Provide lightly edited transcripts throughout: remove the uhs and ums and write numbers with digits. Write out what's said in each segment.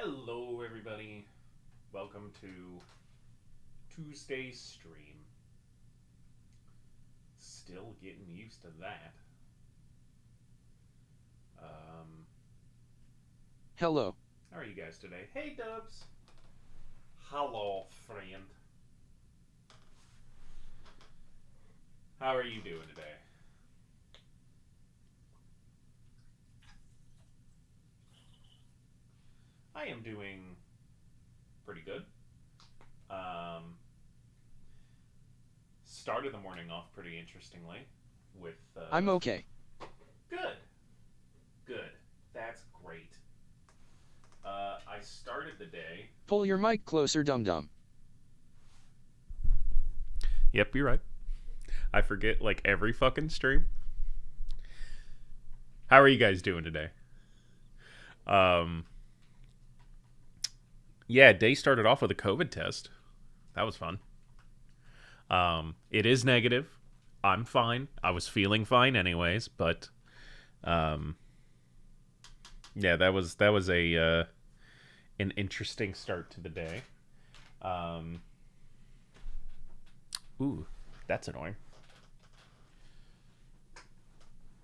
Hello, everybody. Welcome to Tuesday's stream. Still getting used to that. Um, Hello. how are you guys today? Hey, Dubs. Hello, friend. How are you doing today? I am doing pretty good. Um, Started the morning off pretty interestingly with I'm okay. good, good. That's great. I started the day. Pull your mic closer, dum-dum. Yep, you're right. I forget like every fucking stream. How are you guys doing today? Um, yeah, day started off with a COVID test. That was fun. It is negative. I'm fine. I was feeling fine anyways, but um, yeah, that was a an interesting start to the day. Um, ooh, that's annoying.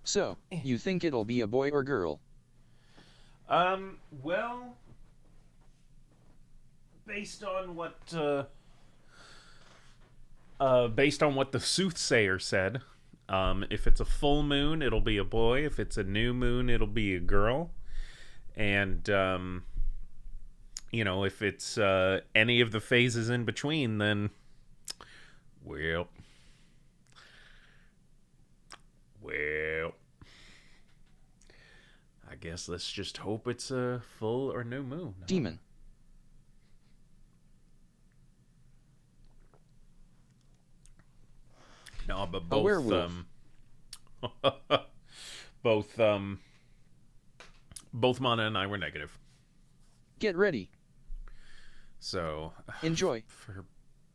So, you think it'll be a boy or girl? Well, based on what based on what the soothsayer said, if it's a full moon, it'll be a boy. If it's a new moon, it'll be a girl. And if it's any of the phases in between, then well, well, I guess let's just hope it's a full or new moon. Huh? Demon. No, but A werewolf. both both Mana and I were negative. Get ready. So Enjoy. for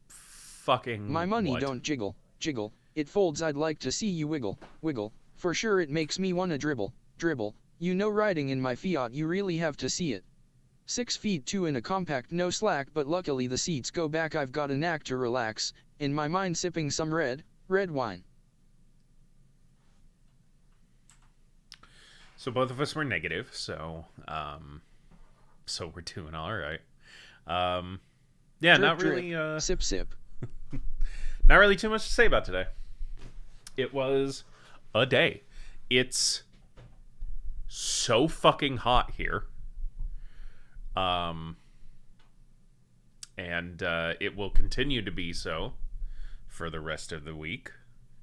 fucking My money what? don't jiggle, jiggle. It folds. I'd like to see you wiggle, wiggle. For sure it makes me wanna dribble, dribble. You know riding in my Fiat you really have to see it. 6 feet 2 in a compact, no slack, but luckily the seats go back. I've got a knack to relax, in my mind sipping some red wine. So both of us were negative, so we're doing all right. Um, yeah, Drip not drip, really sip sip. not really too much to say about today. It was a day. It's so fucking hot here. Um, and it will continue to be so for the rest of the week,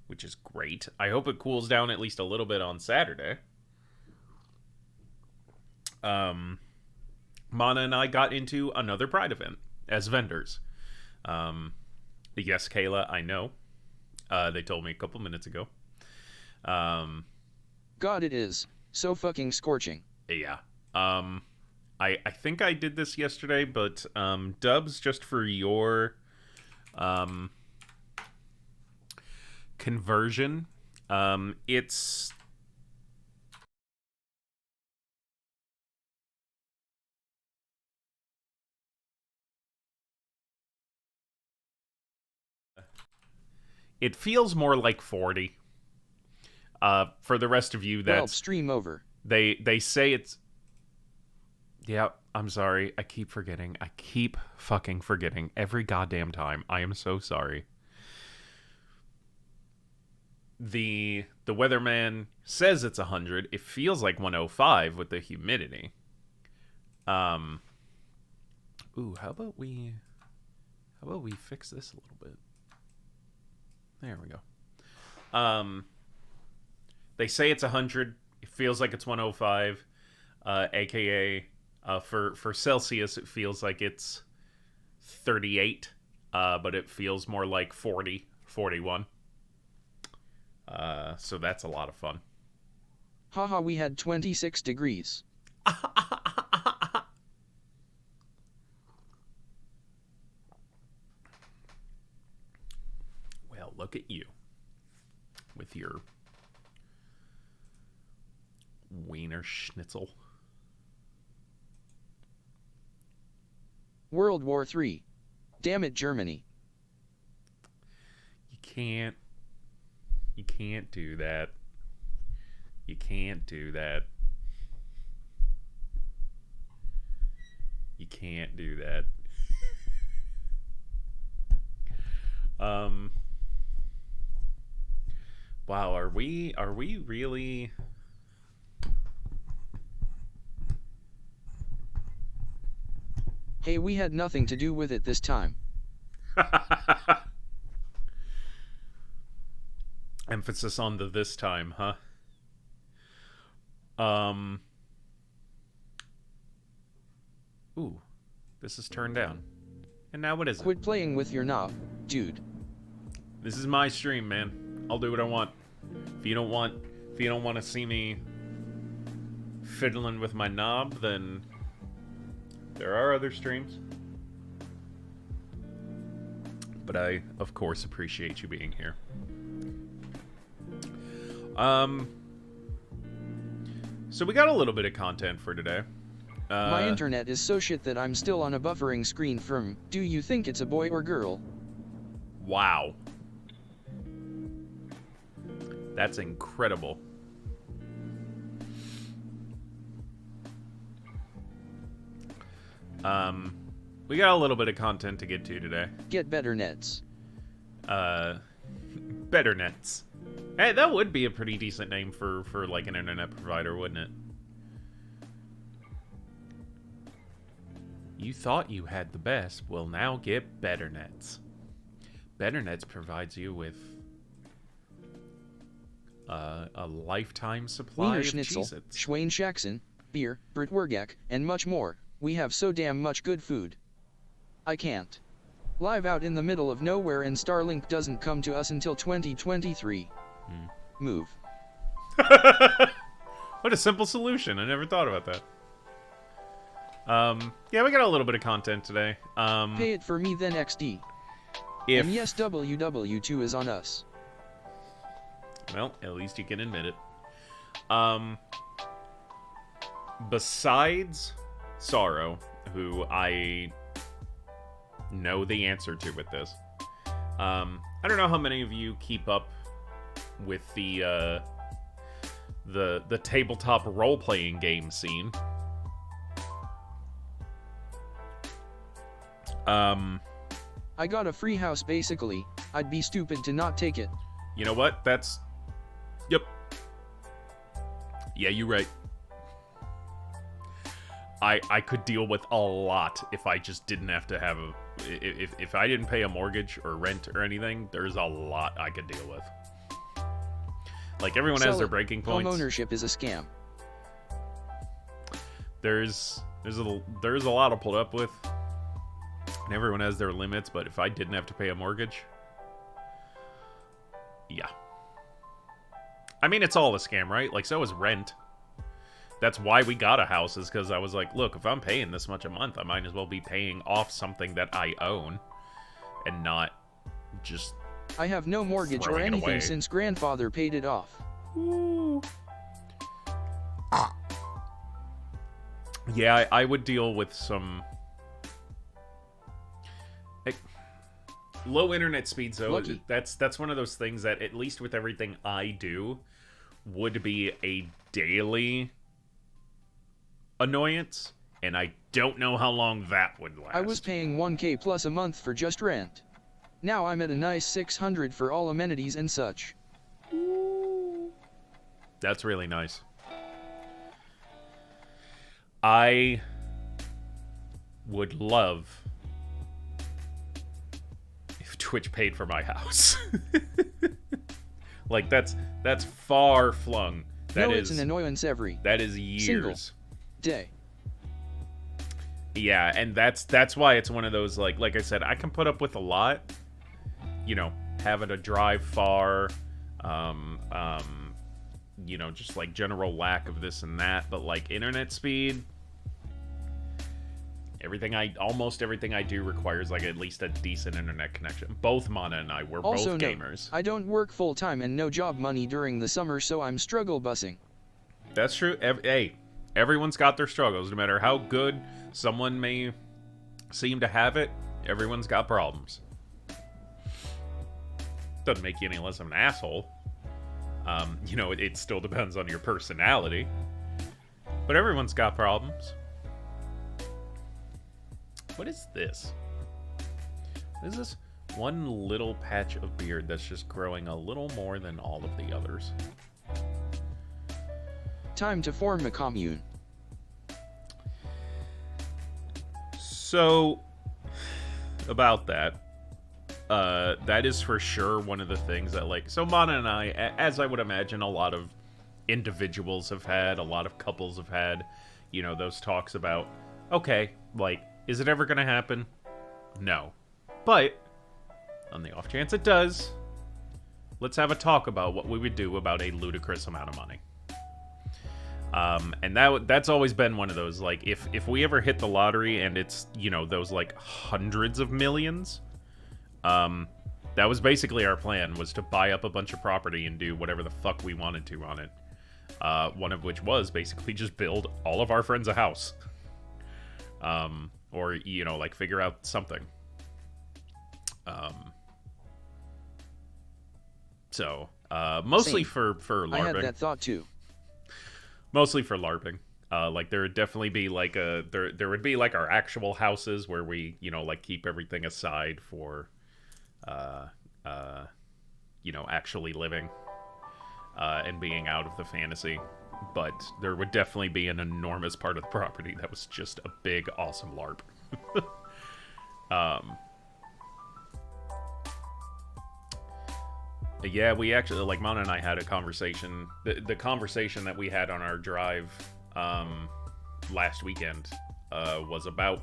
which is great. I hope it cools down at least a little bit on Saturday. Um, Mana and I got into another Pride event as vendors. Um, yes, Kayla, I know. They told me a couple minutes ago. Um, God, it is so fucking scorching. yeah. I think I did this yesterday, but Dubs, just for your um, conversion, it's it feels more like 40. For the rest of you, Well, that's stream over. they say it's. Yeah, I'm sorry. I keep forgetting. I keep fucking forgetting every goddamn time. I am so sorry. The weatherman says it's 100. It feels like 105 with the humidity. Um ooh, how about we fix this a little bit? There we go. They say it's 100. It feels like it's 105. AKA for Celsius it feels like it's 38. But it feels more like 40, 41. So that's a lot of fun. Haha, we had 26 degrees. Well, look at you with your wiener schnitzel. World War III. Damn it, Germany. You can't do that. You can't do that. You can't do that. Wow, are we really? Hey, we had nothing to do with it this time. Emphasis on the this time, huh? Ooh, this is turned down. And now what is it? Quit playing with your knob, dude. This is my stream, man. I'll do what I want. If you don't want to see me fiddling with my knob, then there are other streams. But I, of course, appreciate you being here. So we got a little bit of content for today. My internet is so shit that I'm still on a buffering screen from, do you think it's a boy or girl? Wow. That's incredible. We got a little bit of content to get to today. Get better nets. Better nets. Hey, that would be a pretty decent name for like an internet provider, wouldn't it? You thought you had the best. Well, now get Better Nets. Better Nets provides you with a lifetime supply Wiener of Schnitzel, Cheez-Its. Schweinshaxen, beer, Bratwurst, and much more. We have so damn much good food. I can't. Live out in the middle of nowhere and Starlink doesn't come to us until 2023. Move. What a simple solution. I never thought about that. Yeah, we got a little bit of content today. Pay it for me then XD. And yes, WW2 is on us. Well, at least you can admit it. Besides Sorrow, who I know the answer to with this, I don't know how many of you keep up with the tabletop role-playing game scene. I got a free house basically. I'd be stupid to not take it. You know what? Yep. Yeah, you're right. I could deal with a lot if I just didn't have to have if I didn't pay a mortgage or rent or anything, there's a lot I could deal with. Like, everyone has their breaking points. Home ownership is a scam. There's a lot to put up with. And everyone has their limits, but if I didn't have to pay a mortgage, yeah. I mean, it's all a scam, right? Like, so is rent. That's why we got a house, is because I was like, look, if I'm paying this much a month, I might as well be paying off something that I own and not just I have no mortgage or anything since grandfather paid it off. Ooh. Yeah, I would deal with some low internet speeds, though. Lucky. That's one of those things that, at least with everything I do, would be a daily annoyance, and I don't know how long that would last. I was paying 1K plus a month for just rent. Now I'm at a nice 600 for all amenities and such. That's really nice. I would love if Twitch paid for my house. Like, that's far flung. That it's an annoyance every. That is years. Single day. Yeah, and that's why it's one of those, like I said, I can put up with a lot. You know, having to drive far, you know, just like general lack of this and that, but like internet speed, almost everything I do requires like at least a decent internet connection. Both Mana and I, we're also, both gamers. I don't work full time and no job money during the summer, so I'm struggle busing. That's true. Hey, everyone's got their struggles, no matter how good someone may seem to have it, everyone's got problems. Doesn't make you any less of an asshole. It still depends on your personality. But everyone's got problems. What is this? What is this one little patch of beard that's just growing a little more than all of the others? Time to form a commune. So, about that, that is for sure one of the things that, like, so Mana and I, as I would imagine a lot of individuals have had, a lot of couples have had, those talks about, okay, like, is it ever going to happen? No. But, on the off chance it does, let's have a talk about what we would do about a ludicrous amount of money. And that's always been one of those, like, if we ever hit the lottery and it's, those, like, hundreds of millions, that was basically our plan, was to buy up a bunch of property and do whatever the fuck we wanted to on it. One of which was basically just build all of our friends a house. Or, like, figure out something. Mostly Same. for LARPing. I had that thought too. Mostly for LARPing. Like, there would definitely be, like, there would be, like, our actual houses where we, like, keep everything aside for, actually living, and being out of the fantasy. But there would definitely be an enormous part of the property that was just a big, awesome LARP. Yeah, we actually, like, Mona and I had a conversation. The conversation that we had on our drive last weekend was about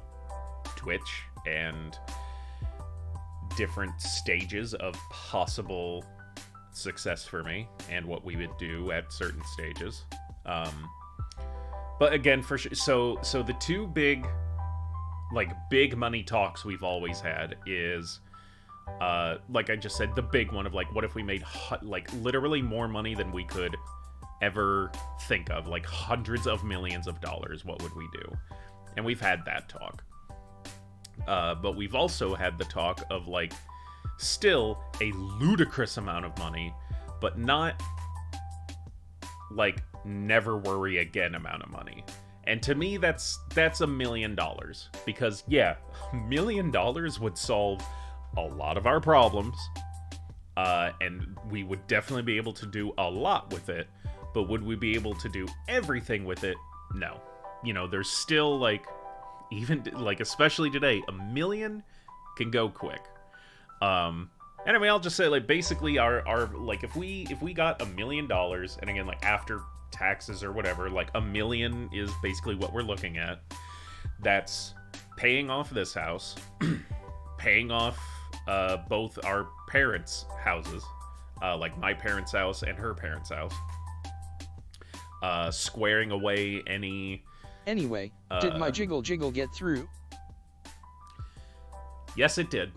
Twitch and different stages of possible success for me and what we would do at certain stages. But again, for sure, so the two big money talks we've always had is, like I just said, the big one of, like, what if we made like literally more money than we could ever think of, like hundreds of millions of dollars, what would we do? And we've had that talk. But we've also had the talk of, like, still a ludicrous amount of money, but not like never worry again amount of money. And to me, that's $1 million, because yeah, $1 million would solve a lot of our problems, and we would definitely be able to do a lot with it. But would we be able to do everything with it? No. There's still, like, even, like, especially today, $1 million can go quick. Anyway, I'll just say, like, basically our like, if we got $1 million, and again, like, after taxes or whatever, like, $1 million is basically what we're looking at. That's paying off this house, paying off both our parents' houses, like my parents' house and her parents' house, squaring away any... Anyway, did my jiggle get through? Yes, it did.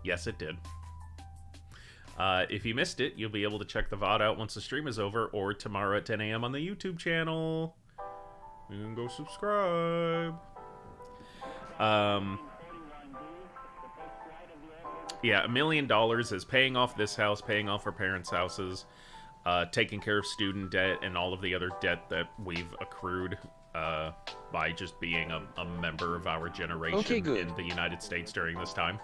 Yes, it did. If you missed it, you'll be able to check the VOD out once the stream is over, or tomorrow at 10 a.m. on the YouTube channel. You can go subscribe. Yeah, $1 million is paying off this house, paying off our parents' houses, taking care of student debt and all of the other debt that we've accrued by just being a member of our generation in the United States during this time.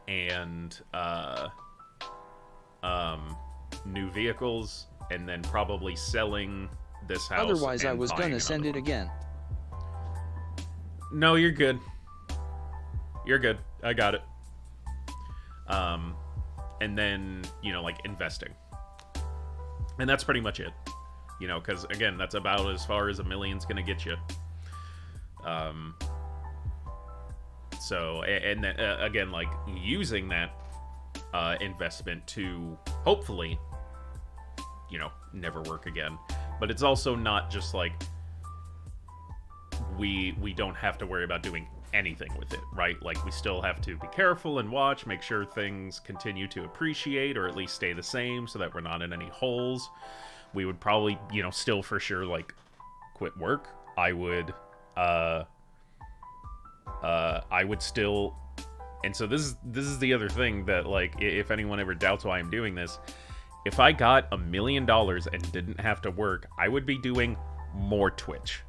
And new vehicles, and then probably selling this house. Otherwise, I was gonna send it again. No, you're good. You're good. I got it. And then, like, investing. And that's pretty much it. Because, again, that's about as far as $1 million's gonna get you. So, and then, again, like, using that investment to hopefully, never work again. But it's also not just like we don't have to worry about doing anything with it, right? Like, we still have to be careful and watch, make sure things continue to appreciate or at least stay the same so that we're not in any holes. We would probably, still for sure, like, quit work I would still. And so this is the other thing that, like, if anyone ever doubts why I'm doing this, if I got $1 million and didn't have to work, I would be doing more Twitch.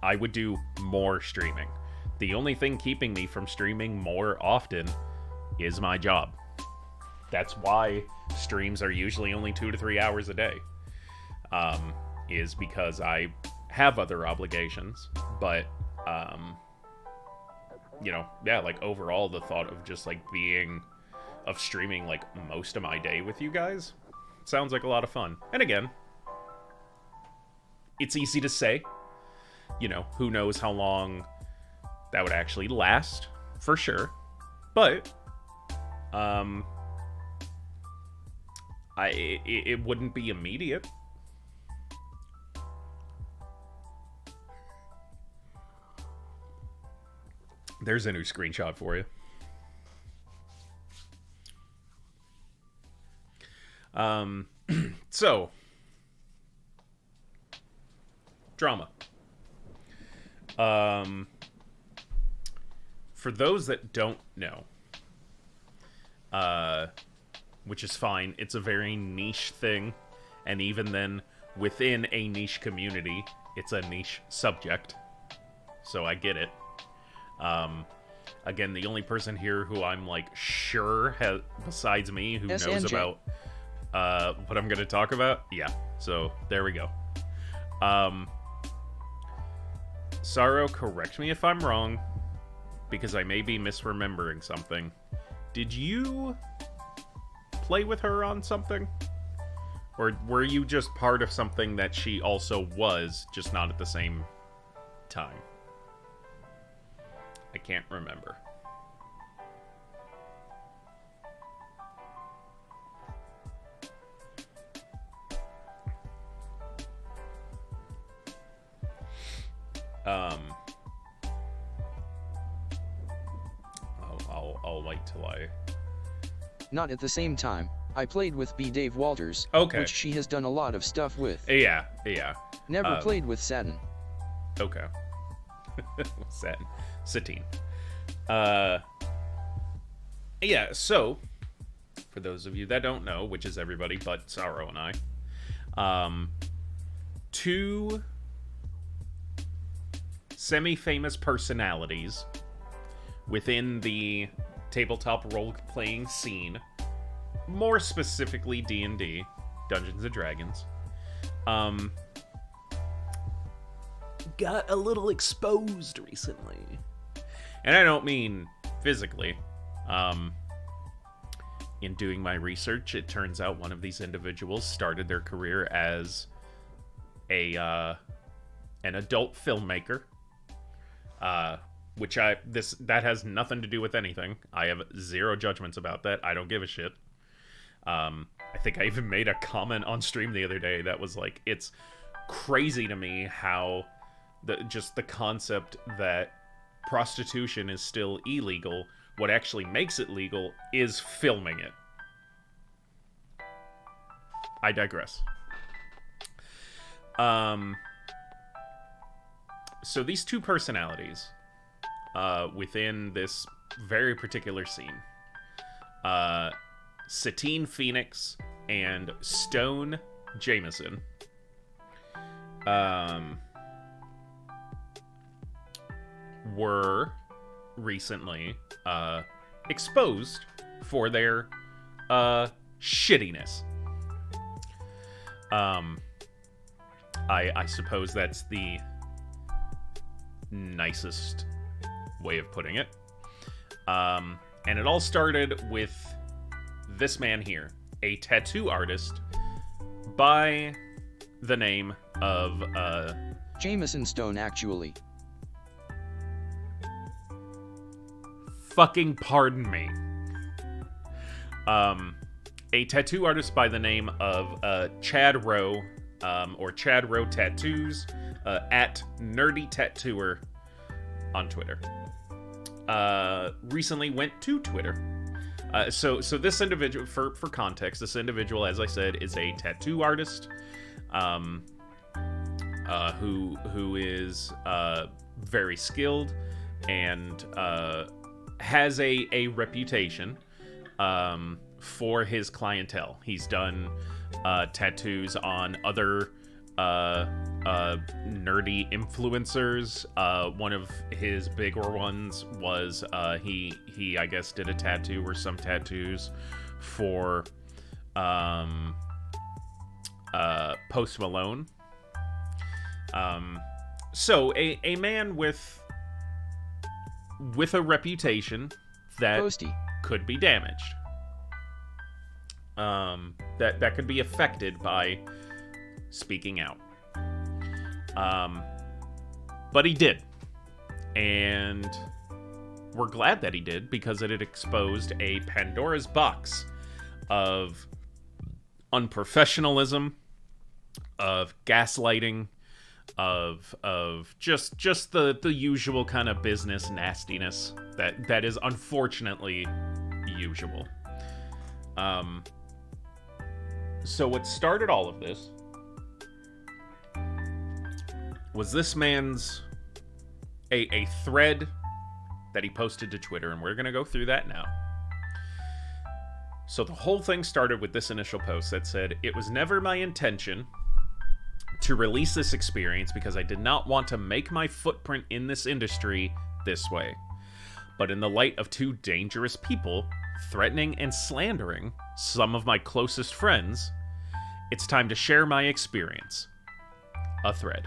I would do more streaming. The only thing keeping me from streaming more often is my job. That's why streams are usually only 2 to 3 hours a day. Is because I have other obligations, but you know, yeah, like overall the thought of just like streaming like most of my day with you guys sounds like a lot of fun. And again, it's easy to say, you know, who knows how long that would actually last, for sure. But it wouldn't be immediate. There's a new screenshot for you. So, drama. For those that don't know, which is fine, it's a very niche thing, and even then, within a niche community, it's a niche subject. So I get it. Again, the only person here who I'm like sure besides me who knows about what I'm going to talk about, yeah. So there we go. Sorrow, correct me if I'm wrong, because I may be misremembering something. Did you play with her on something? Or were you just part of something that she also was, just not at the same time? I can't remember. I'll wait till I... Not at the same time. I played with B. Dave Walters, okay, which she has done a lot of stuff with. Yeah. Never played with Satin. Okay. Satine. Yeah, so, for those of you that don't know, which is everybody but Sorrow and I, two semi-famous personalities within the tabletop role-playing scene, more specifically D&D, Dungeons & Dragons, got a little exposed recently. And I don't mean physically. In doing my research, it turns out one of these individuals started their career as an adult filmmaker. That has nothing to do with anything. I have zero judgments about that. I don't give a shit. I think I even made a comment on stream the other day that was like, it's crazy to me how the concept that prostitution is still illegal, what actually makes it legal is filming it. I digress. So these two personalities within this very particular scene, Satine Phoenix and Stone Jameson, were recently exposed for their shittiness. I suppose that's the nicest way of putting it. And it all started with this man here, a tattoo artist by the name of Jameson Stone, actually. Fucking pardon me. A tattoo artist by the name of Chad Rowe, or Chad Rowe Tattoos, at Nerdy Tattooer on Twitter. Recently went to Twitter. So this individual, for context, this individual, as I said, is a tattoo artist. who is very skilled and has a reputation for his clientele. He's done tattoos on other nerdy influencers. One of his bigger ones was he I guess did a tattoo or some tattoos for Post Malone. So a man with a reputation that could be damaged. That could be affected by speaking out. But he did. And we're glad that he did, because it had exposed a Pandora's box of unprofessionalism, of gaslighting, of just the usual kind of business nastiness that is unfortunately usual. So what started all of this was this man's a thread that he posted to Twitter, and we're going to go through that now. So the whole thing started with this initial post that said, "It was never my intention to release this experience because I did not want to make my footprint in this industry this way. But in the light of two dangerous people threatening and slandering some of my closest friends, it's time to share my experience." A thread.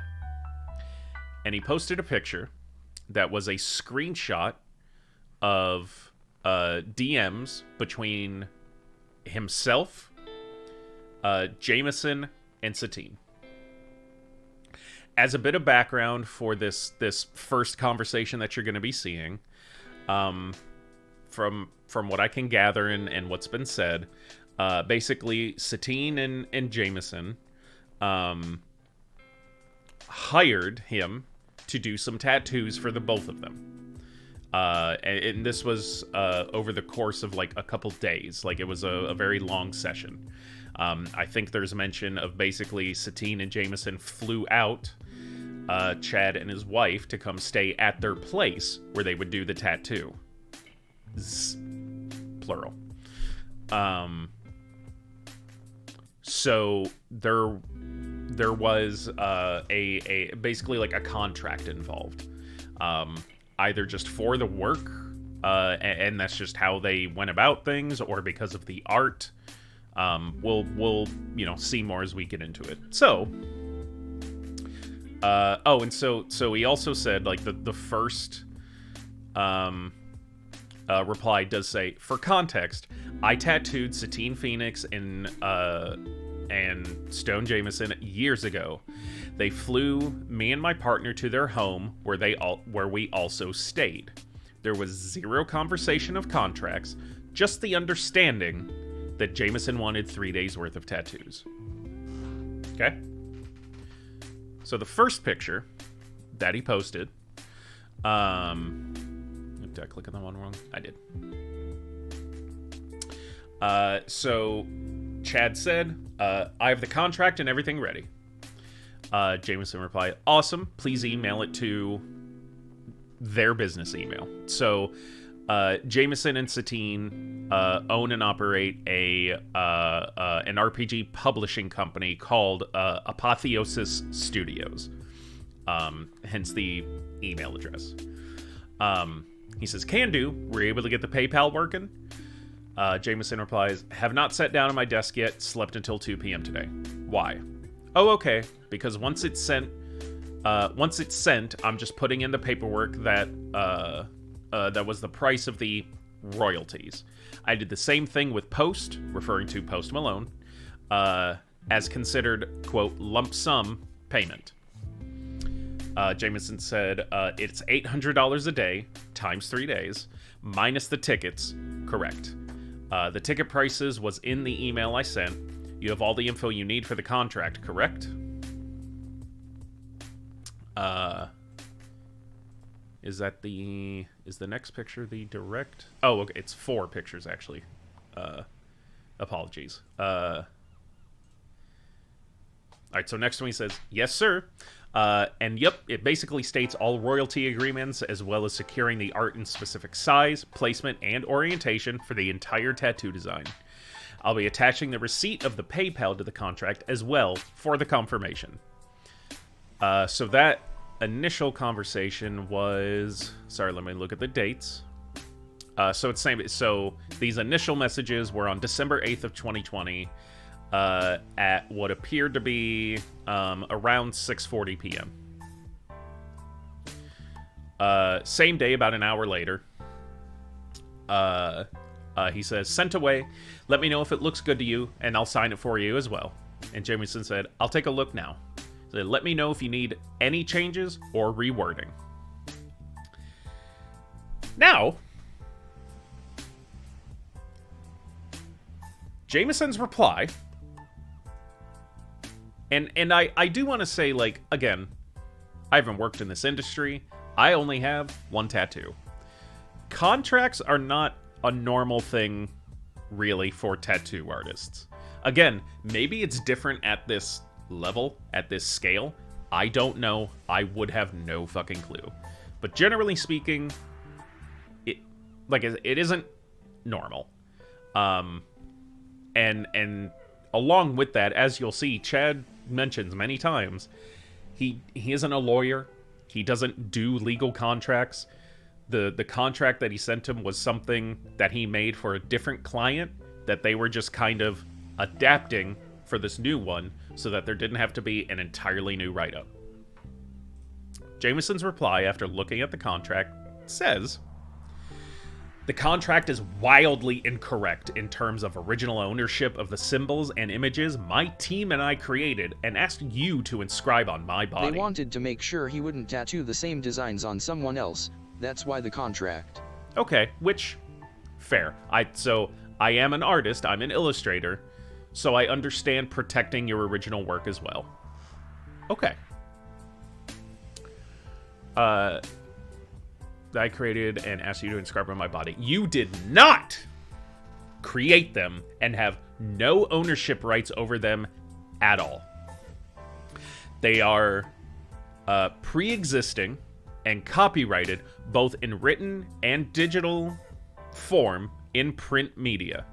And he posted a picture that was a screenshot of DMs between himself, Jameson, and Satine. As a bit of background for this first conversation that you're going to be seeing, from what I can gather and what's been said, basically Satine and Jameson hired him to do some tattoos for the both of them. And this was over the course of like a couple days. Like, it was a very long session. I think there's mention of basically Satine and Jameson flew out Chad and his wife to come stay at their place where they would do the tattoo. Plural. So there was a basically like a contract involved, either just for the work, and that's just how they went about things, or because of the art. We'll see more as we get into it. So and so he also said, like, the first reply does say, "For context, I tattooed Satine Phoenix and Stone Jameson years ago. They flew me and my partner to their home where we also stayed. There was zero conversation of contracts, just the understanding that Jameson wanted 3 days worth of tattoos." Okay? So the first picture that he posted, did I click on the one wrong? I did. So Chad said, "I have the contract and everything ready." Jameson replied, "Awesome. Please email it to their business email." So Jameson and Satine own and operate an RPG publishing company called Apotheosis Studios. Hence the email address. He says, "Can do. We're able to get the PayPal working." Jameson replies, "Have not sat down at my desk yet. Slept until 2 p.m. today. Why?" "Oh, okay. Because once it's sent, I'm just putting in the paperwork that was the price of the royalties. I did the same thing with Post," referring to Post Malone, "as considered, quote, lump sum payment." Jameson said, "It's $800 a day times 3 days, minus the tickets. Correct. The ticket prices was in the email I sent. You have all the info you need for the contract, correct?" Is the next picture the direct? Oh, okay, it's 4 pictures actually. Apologies. All right, so next one he says, "Yes, sir. And yep, it basically states all royalty agreements, as well as securing the art in specific size, placement, and orientation for the entire tattoo design. I'll be attaching the receipt of the PayPal to the contract as well for the confirmation. So that initial conversation was... Sorry, let me look at the dates. So it's same. So these initial messages were on December 8th of 2020 at what appeared to be around 6:40 p.m. Same day, about an hour later, he says, "Sent away. Let me know if it looks good to you, and I'll sign it for you as well." And Jameson said, "I'll take a look now. So let me know if you need any changes or rewording." Now, Jameson's reply, and I do want to say, like, again, I haven't worked in this industry. I only have one tattoo. Contracts are not a normal thing, really, for tattoo artists. Again, maybe it's different at this level, at this scale. I don't know. I would have no fucking clue. But generally speaking, it isn't normal. And along with that, as you'll see, Chad mentions many times, he isn't a lawyer. He doesn't do legal contracts. The contract that he sent him was something that he made for a different client that they were just kind of adapting for this new one so that there didn't have to be an entirely new write-up. Jameson's reply after looking at the contract says, "The contract is wildly incorrect in terms of original ownership of the symbols and images my team and I created and asked you to inscribe on my body." They wanted to make sure he wouldn't tattoo the same designs on someone else. That's why the contract. Okay, which, fair. So I am an artist, I'm an illustrator, so I understand protecting your original work as well. Okay. I created and asked you to inscribe on my body. You did not create them and have no ownership rights over them at all. They are pre-existing and copyrighted both in written and digital form in print media.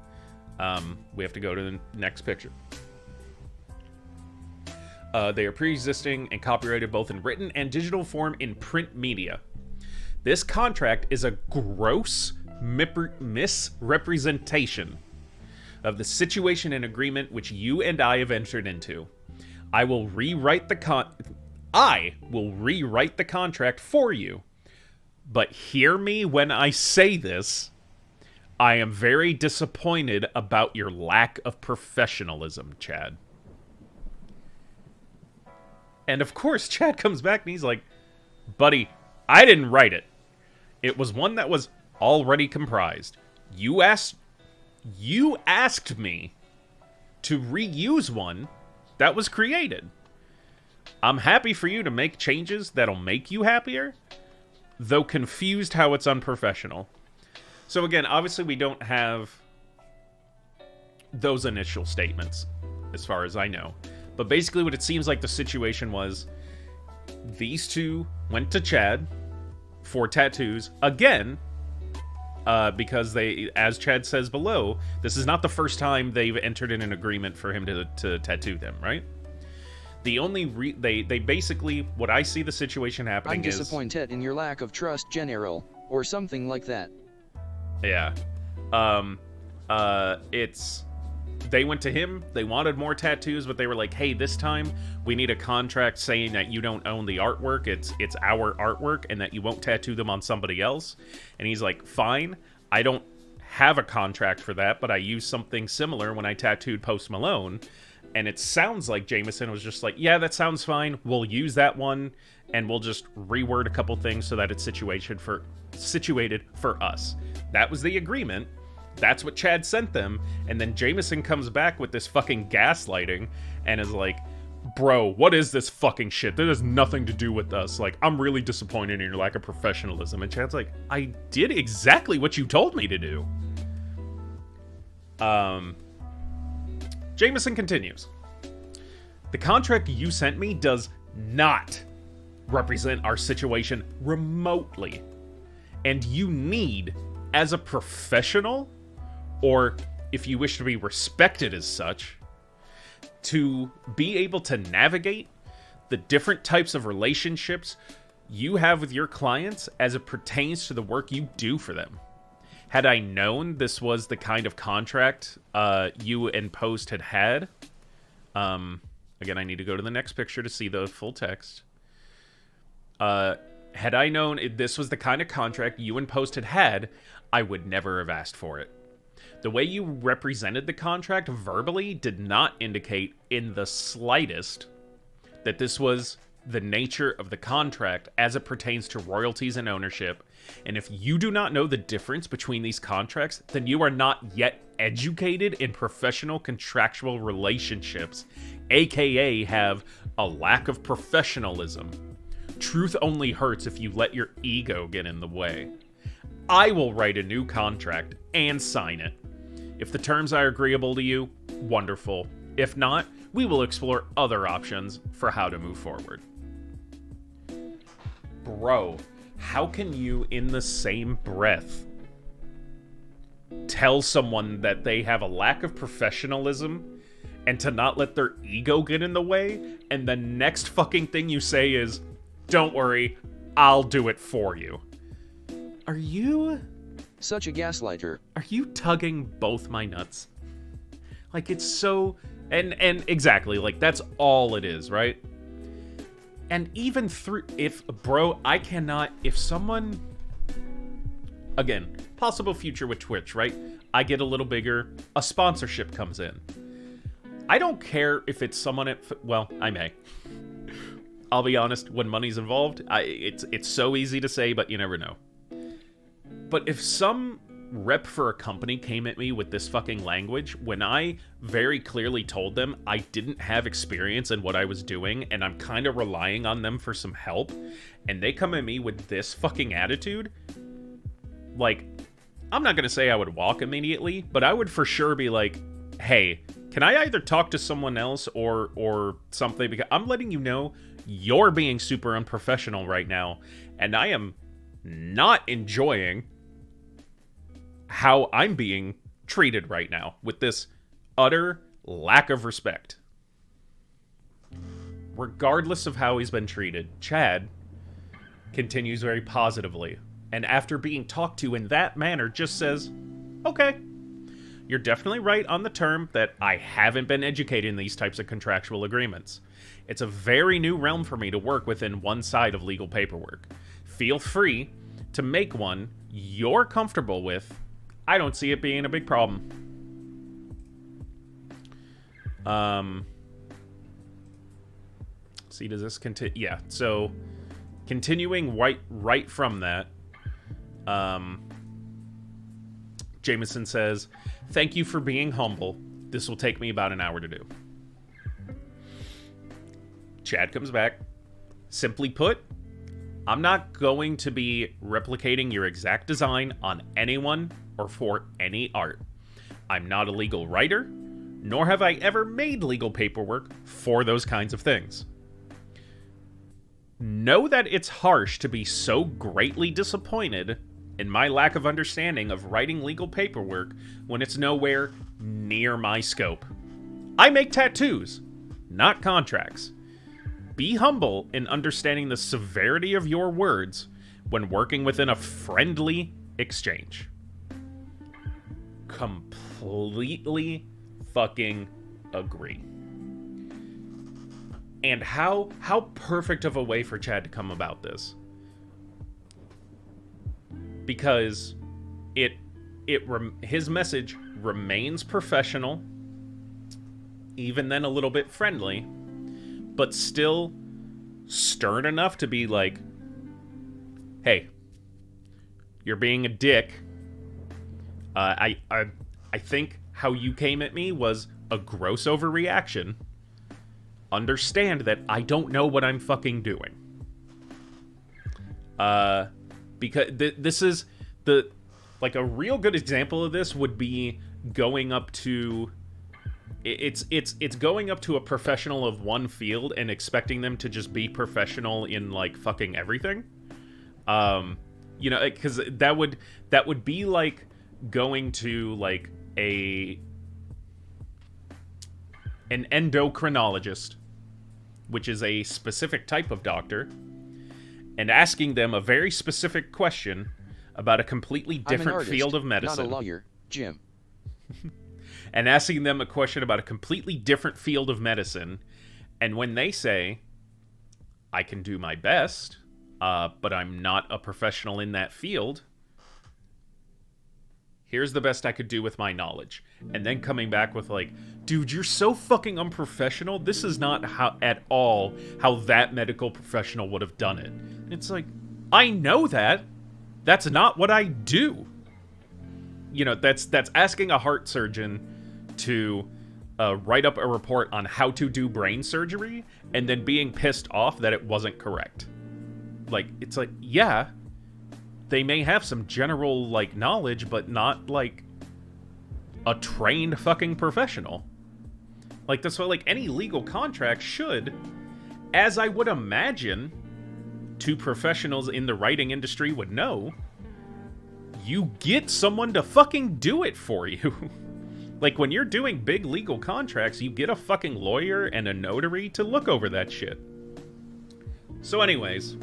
We have to go to the next picture. They are pre-existing and copyrighted both in written and digital form in print media. This contract is a gross misrepresentation of the situation and agreement which you and I have entered into. I will rewrite the contract for you. But hear me when I say this. I am very disappointed about your lack of professionalism, Chad. And of course, Chad comes back and he's like, "Buddy, I didn't write it. It was one that was already comprised. You asked me to reuse one that was created. I'm happy for you to make changes that'll make you happier, though confused how it's unprofessional." So again, obviously we don't have those initial statements, as far as I know. But basically what it seems like the situation was, these two went to Chad for tattoos, again, because they, as Chad says below, this is not the first time they've entered in an agreement for him to tattoo them, right? The only they basically, what I see the situation happening is... "I'm disappointed in your lack of trust, General," or something like that. Yeah. It's... They went to him, they wanted more tattoos, but they were like, "Hey, this time we need a contract saying that you don't own the artwork, it's our artwork, and that you won't tattoo them on somebody else." And he's like, "Fine, I don't have a contract for that, but I used something similar when I tattooed Post Malone." And it sounds like Jameson was just like, "Yeah, that sounds fine, we'll use that one, and we'll just reword a couple things so that it's situated for us." That was the agreement. That's what Chad sent them, and then Jameson comes back with this fucking gaslighting and is like, "Bro, what is this fucking shit? That has nothing to do with us. Like, I'm really disappointed in your lack of professionalism." And Chad's like, "I did exactly what you told me to do." Jameson continues. "The contract you sent me does not represent our situation remotely. And you need, as a professional, or if you wish to be respected as such, to be able to navigate the different types of relationships you have with your clients as it pertains to the work you do for them. Had I known this was the kind of contract you and Post had, again, I need to go to the next picture to see the full text. Had I known this was the kind of contract you and Post had, I would never have asked for it. The way you represented the contract verbally did not indicate in the slightest that this was the nature of the contract as it pertains to royalties and ownership. And if you do not know the difference between these contracts, then you are not yet educated in professional contractual relationships, aka have a lack of professionalism. Truth only hurts if you let your ego get in the way. I will write a new contract and sign it. If the terms are agreeable to you, wonderful. If not, we will explore other options for how to move forward. Bro, how can you, in the same breath, tell someone that they have a lack of professionalism and to not let their ego get in the way, and the next fucking thing you say is, don't worry, I'll do it for you? Are you... Such a gaslighter. Are you tugging both my nuts? Like, it's so... And exactly, like, that's all it is, right? And even through... Bro, I cannot... If someone... Again, possible future with Twitch, right? I get a little bigger, a sponsorship comes in. I don't care if it's someone at... Well, I may. I'll be honest, when money's involved, it's so easy to say, but you never know. But if some rep for a company came at me with this fucking language, when I very clearly told them I didn't have experience in what I was doing, and I'm kind of relying on them for some help, and they come at me with this fucking attitude, like, I'm not gonna say I would walk immediately, but I would for sure be like, hey, can I either talk to someone else or something? Because I'm letting you know you're being super unprofessional right now, and I am not enjoying how I'm being treated right now with this utter lack of respect. Regardless of how he's been treated, Chad continues very positively, and after being talked to in that manner, just says, okay, you're definitely right on the term that I haven't been educated in these types of contractual agreements. It's a very new realm for me to work within one side of legal paperwork. Feel free to make one you're comfortable with. I don't see it being a big problem. See, does this continue? Yeah, so continuing right from that, Jameson says, thank you for being humble. This will take me about an hour to do. Chad comes back. Simply put, I'm not going to be replicating your exact design on anyone or for any art. I'm not a legal writer, nor have I ever made legal paperwork for those kinds of things. Know that it's harsh to be so greatly disappointed in my lack of understanding of writing legal paperwork when it's nowhere near my scope. I make tattoos, not contracts. Be humble in understanding the severity of your words when working within a friendly exchange. Completely fucking agree. And how perfect of a way for Chad to come about this. Because his message remains professional, even then a little bit friendly, but still stern enough to be like, hey, you're being a dick. I think how you came at me was a gross overreaction. Understand that I don't know what I'm fucking doing. Because this is like a real good example of this would be going up to It's going up to a professional of one field and expecting them to just be professional in like fucking everything. You know, because that would be like going to like an endocrinologist, which is a specific type of doctor, and asking them a very specific question about a completely different field of medicine. Not a lawyer, Jim. And asking them a question about a completely different field of medicine, and when they say, I can do my best, but I'm not a professional in that field, here's the best I could do with my knowledge. And then coming back with like, dude, you're so fucking unprofessional. This is not at all how that medical professional would have done it. It's like, I know that. That's not what I do. You know, that's asking a heart surgeon to write up a report on how to do brain surgery and then being pissed off that it wasn't correct. Like, it's like, yeah, they may have some general, like, knowledge, but not, like, a trained fucking professional. Like, that's what, like, any legal contract should, as I would imagine two professionals in the writing industry would know, you get someone to fucking do it for you. Like, when you're doing big legal contracts, you get a fucking lawyer and a notary to look over that shit. So anyways,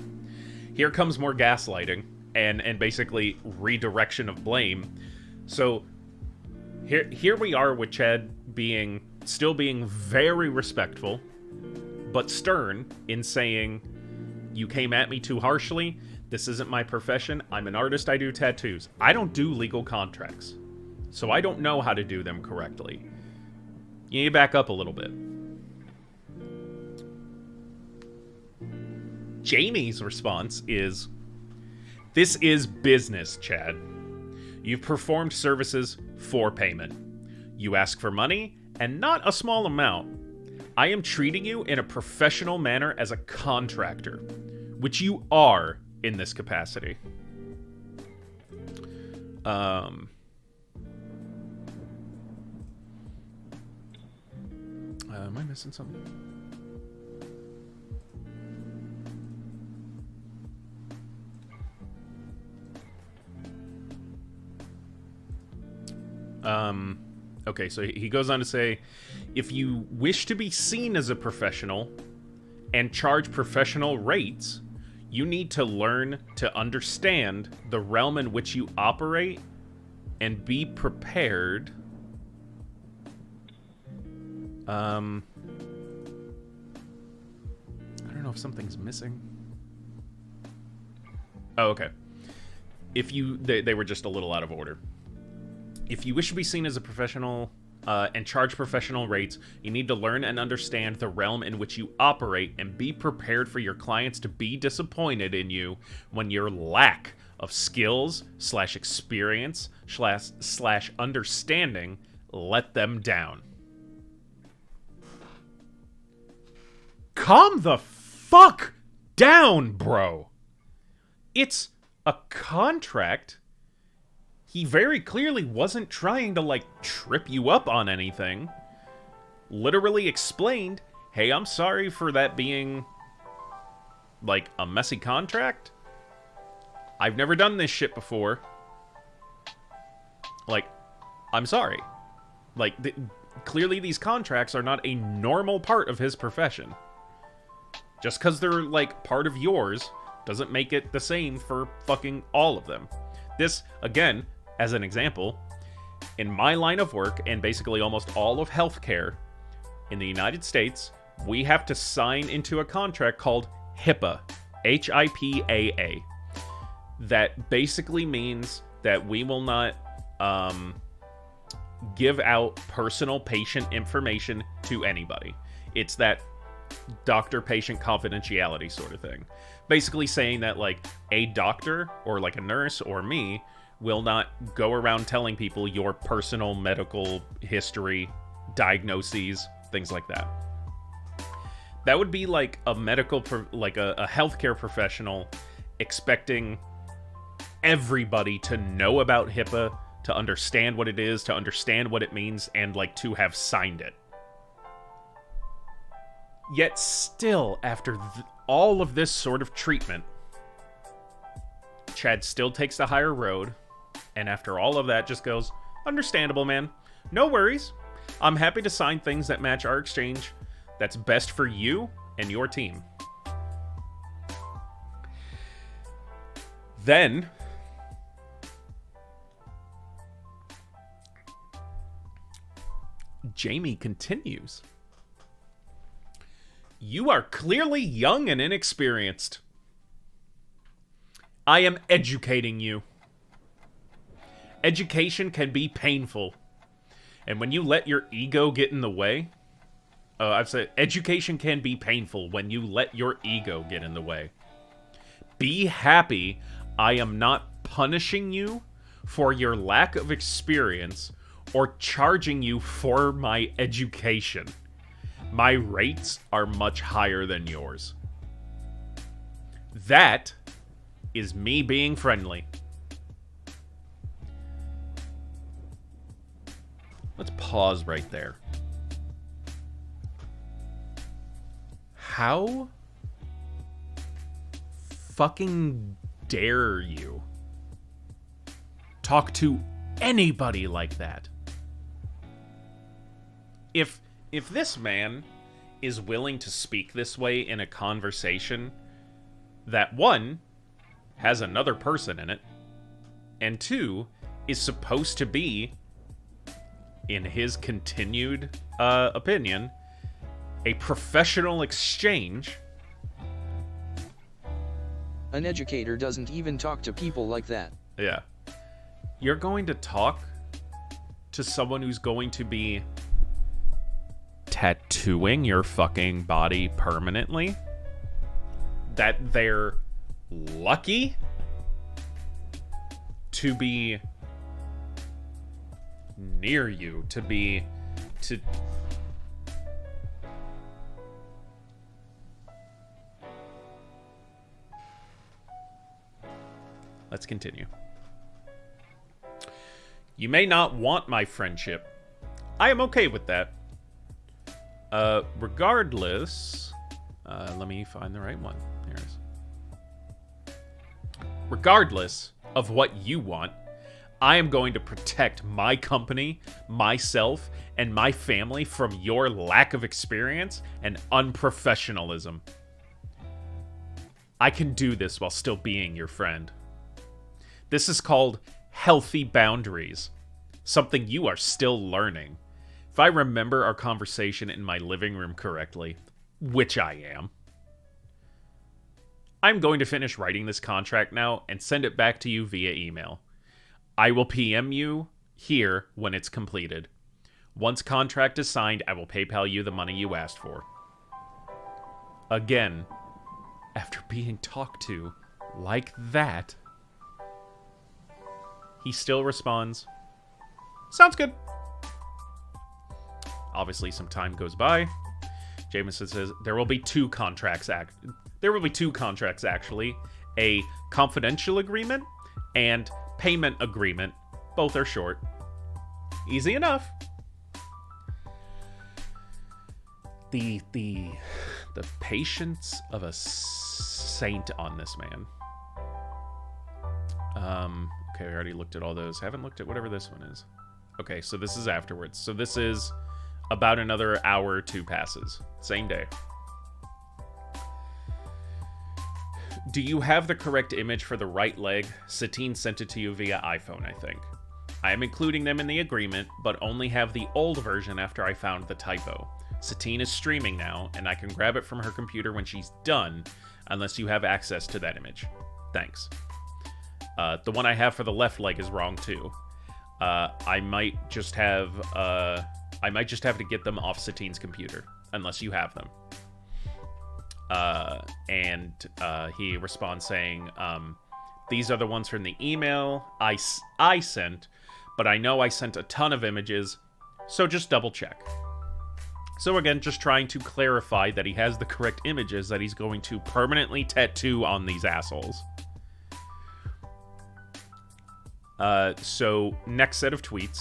here comes more gaslighting and basically redirection of blame. So here we are with Chad still being very respectful, but stern in saying, you came at me too harshly. This isn't my profession. I'm an artist. I do tattoos. I don't do legal contracts. So I don't know how to do them correctly. You need to back up a little bit. Jamie's response is, this is business, Chad. You've performed services for payment. You ask for money, and not a small amount. I am treating you in a professional manner as a contractor, which you are in this capacity. Am I missing something? Okay, so he goes on to say, if you wish to be seen as a professional and charge professional rates, you need to learn to understand the realm in which you operate and be prepared. I don't know if something's missing. Oh, okay. They were just a little out of order. If you wish to be seen as a professional and charge professional rates, you need to learn and understand the realm in which you operate and be prepared for your clients to be disappointed in you when your lack of skills / experience / understanding let them down. Calm the fuck down, bro. It's a contract. He very clearly wasn't trying to, like, trip you up on anything. Literally explained, hey, I'm sorry for that being, like, a messy contract. I've never done this shit before. Like, I'm sorry. Like, clearly these contracts are not a normal part of his profession. Just because they're, like, part of yours doesn't make it the same for fucking all of them. This, again, as an example, in my line of work and basically almost all of healthcare in the United States, we have to sign into a contract called HIPAA, HIPAA. That basically means that we will not give out personal patient information to anybody. It's that doctor-patient confidentiality sort of thing. Basically saying that, like, a doctor or, like, a nurse or me will not go around telling people your personal medical history, diagnoses, things like that. That would be like a a healthcare professional expecting everybody to know about HIPAA, to understand what it is, to understand what it means, and, like, to have signed it. Yet still, after all of this sort of treatment, Chad still takes the higher road, and after all of that just goes, understandable, man. No worries. I'm happy to sign things that match our exchange that's best for you and your team. Then, Jamie continues. You are clearly young and inexperienced. I am educating you. Education can be painful. And when you let your ego get in the way... I've said education can be painful when you let your ego get in the way. Be happy I am not punishing you for your lack of experience or charging you for my education. My rates are much higher than yours. That is me being friendly. Let's pause right there. How fucking dare you talk to anybody like that? If this man is willing to speak this way in a conversation that, one, has another person in it, and two, is supposed to be, in his continued opinion, a professional exchange. An educator doesn't even talk to people like that. Yeah. You're going to talk to someone who's going to be tattooing your fucking body permanently? That they're lucky to be near you, to Let's continue. You may not want my friendship. I am okay with that. Regardless... let me find the right one. There it is. Regardless of what you want, I am going to protect my company, myself, and my family from your lack of experience and unprofessionalism. I can do this while still being your friend. This is called healthy boundaries, something you are still learning. If I remember our conversation in my living room correctly, which I am, I'm going to finish writing this contract now and send it back to you via email. I will PM you here when it's completed. Once contract is signed, I will PayPal you the money you asked for. Again, after being talked to like that, he still responds, sounds good. Obviously, some time goes by. Jameson says there will be two contracts. There will be two contracts, actually. A confidential agreement and payment agreement. Both are short. Easy enough. The patience of a saint on this man. Okay, I already looked at all those. Haven't looked at whatever this one is. Okay, so this is afterwards. So this is about another hour or two passes. Same day. Do you have the correct image for the right leg? Satine sent it to you via iPhone, I think. I am including them in the agreement, but only have the old version after I found the typo. Satine is streaming now, and I can grab it from her computer when she's done, unless you have access to that image. Thanks. The one I have for the left leg is wrong too. I might just have to get them off Satine's computer, unless you have them. And he responds saying, these are the ones from the email I sent, but I know I sent a ton of images, so just double check. So again, just trying to clarify that he has the correct images that he's going to permanently tattoo on these assholes. So next set of tweets.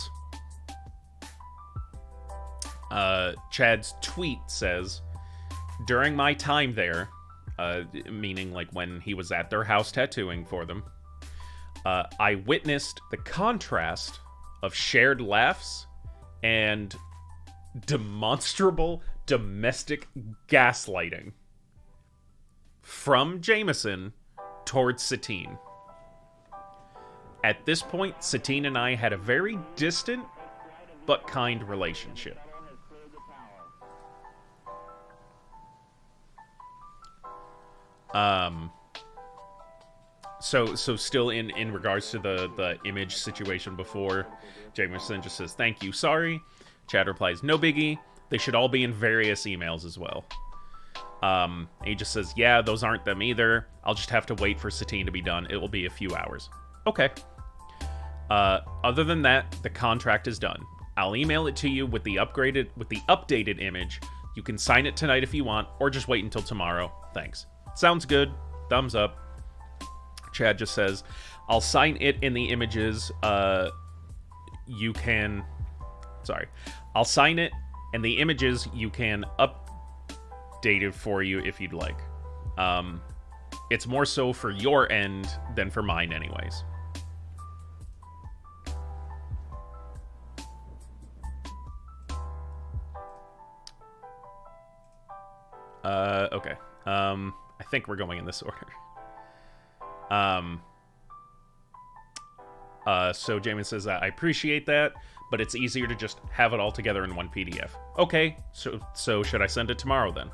Chad's tweet says, During my time there, meaning like when he was at their house tattooing for them, I witnessed the contrast of shared laughs and demonstrable domestic gaslighting from Jameson towards Satine. At this point, Satine and I had a very distant but kind relationship. So still in regards to the image situation before, Jameson just says, "Thank you, sorry." Chad replies, "No biggie. They should all be in various emails as well." He just says, "Yeah, those aren't them either. I'll just have to wait for Satine to be done. It will be a few hours." Okay. Other than that, the contract is done. I'll email it to you with the updated image. You can sign it tonight if you want, or just wait until tomorrow. Thanks. Sounds good. Thumbs up. Chad just says, "I'll sign it in the images. I'll sign it and the images you can update it for you if you'd like. It's more so for your end than for mine anyways." Okay. I think we're going in this order. So Jamin says, "I appreciate that, but it's easier to just have it all together in one PDF." Okay, so should I send it tomorrow then?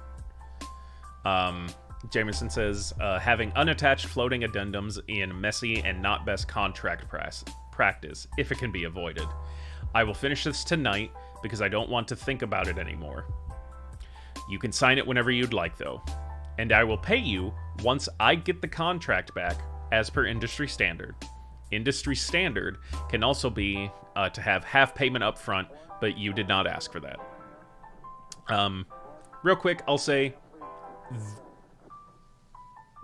Jameson says, "Having unattached floating addendums in messy and not best contract practice, if it can be avoided. I will finish this tonight because I don't want to think about it anymore. You can sign it whenever you'd like, though. And I will pay you once I get the contract back, as per industry standard. Industry standard can also be to have half payment up front, but you did not ask for that." Real quick, I'll say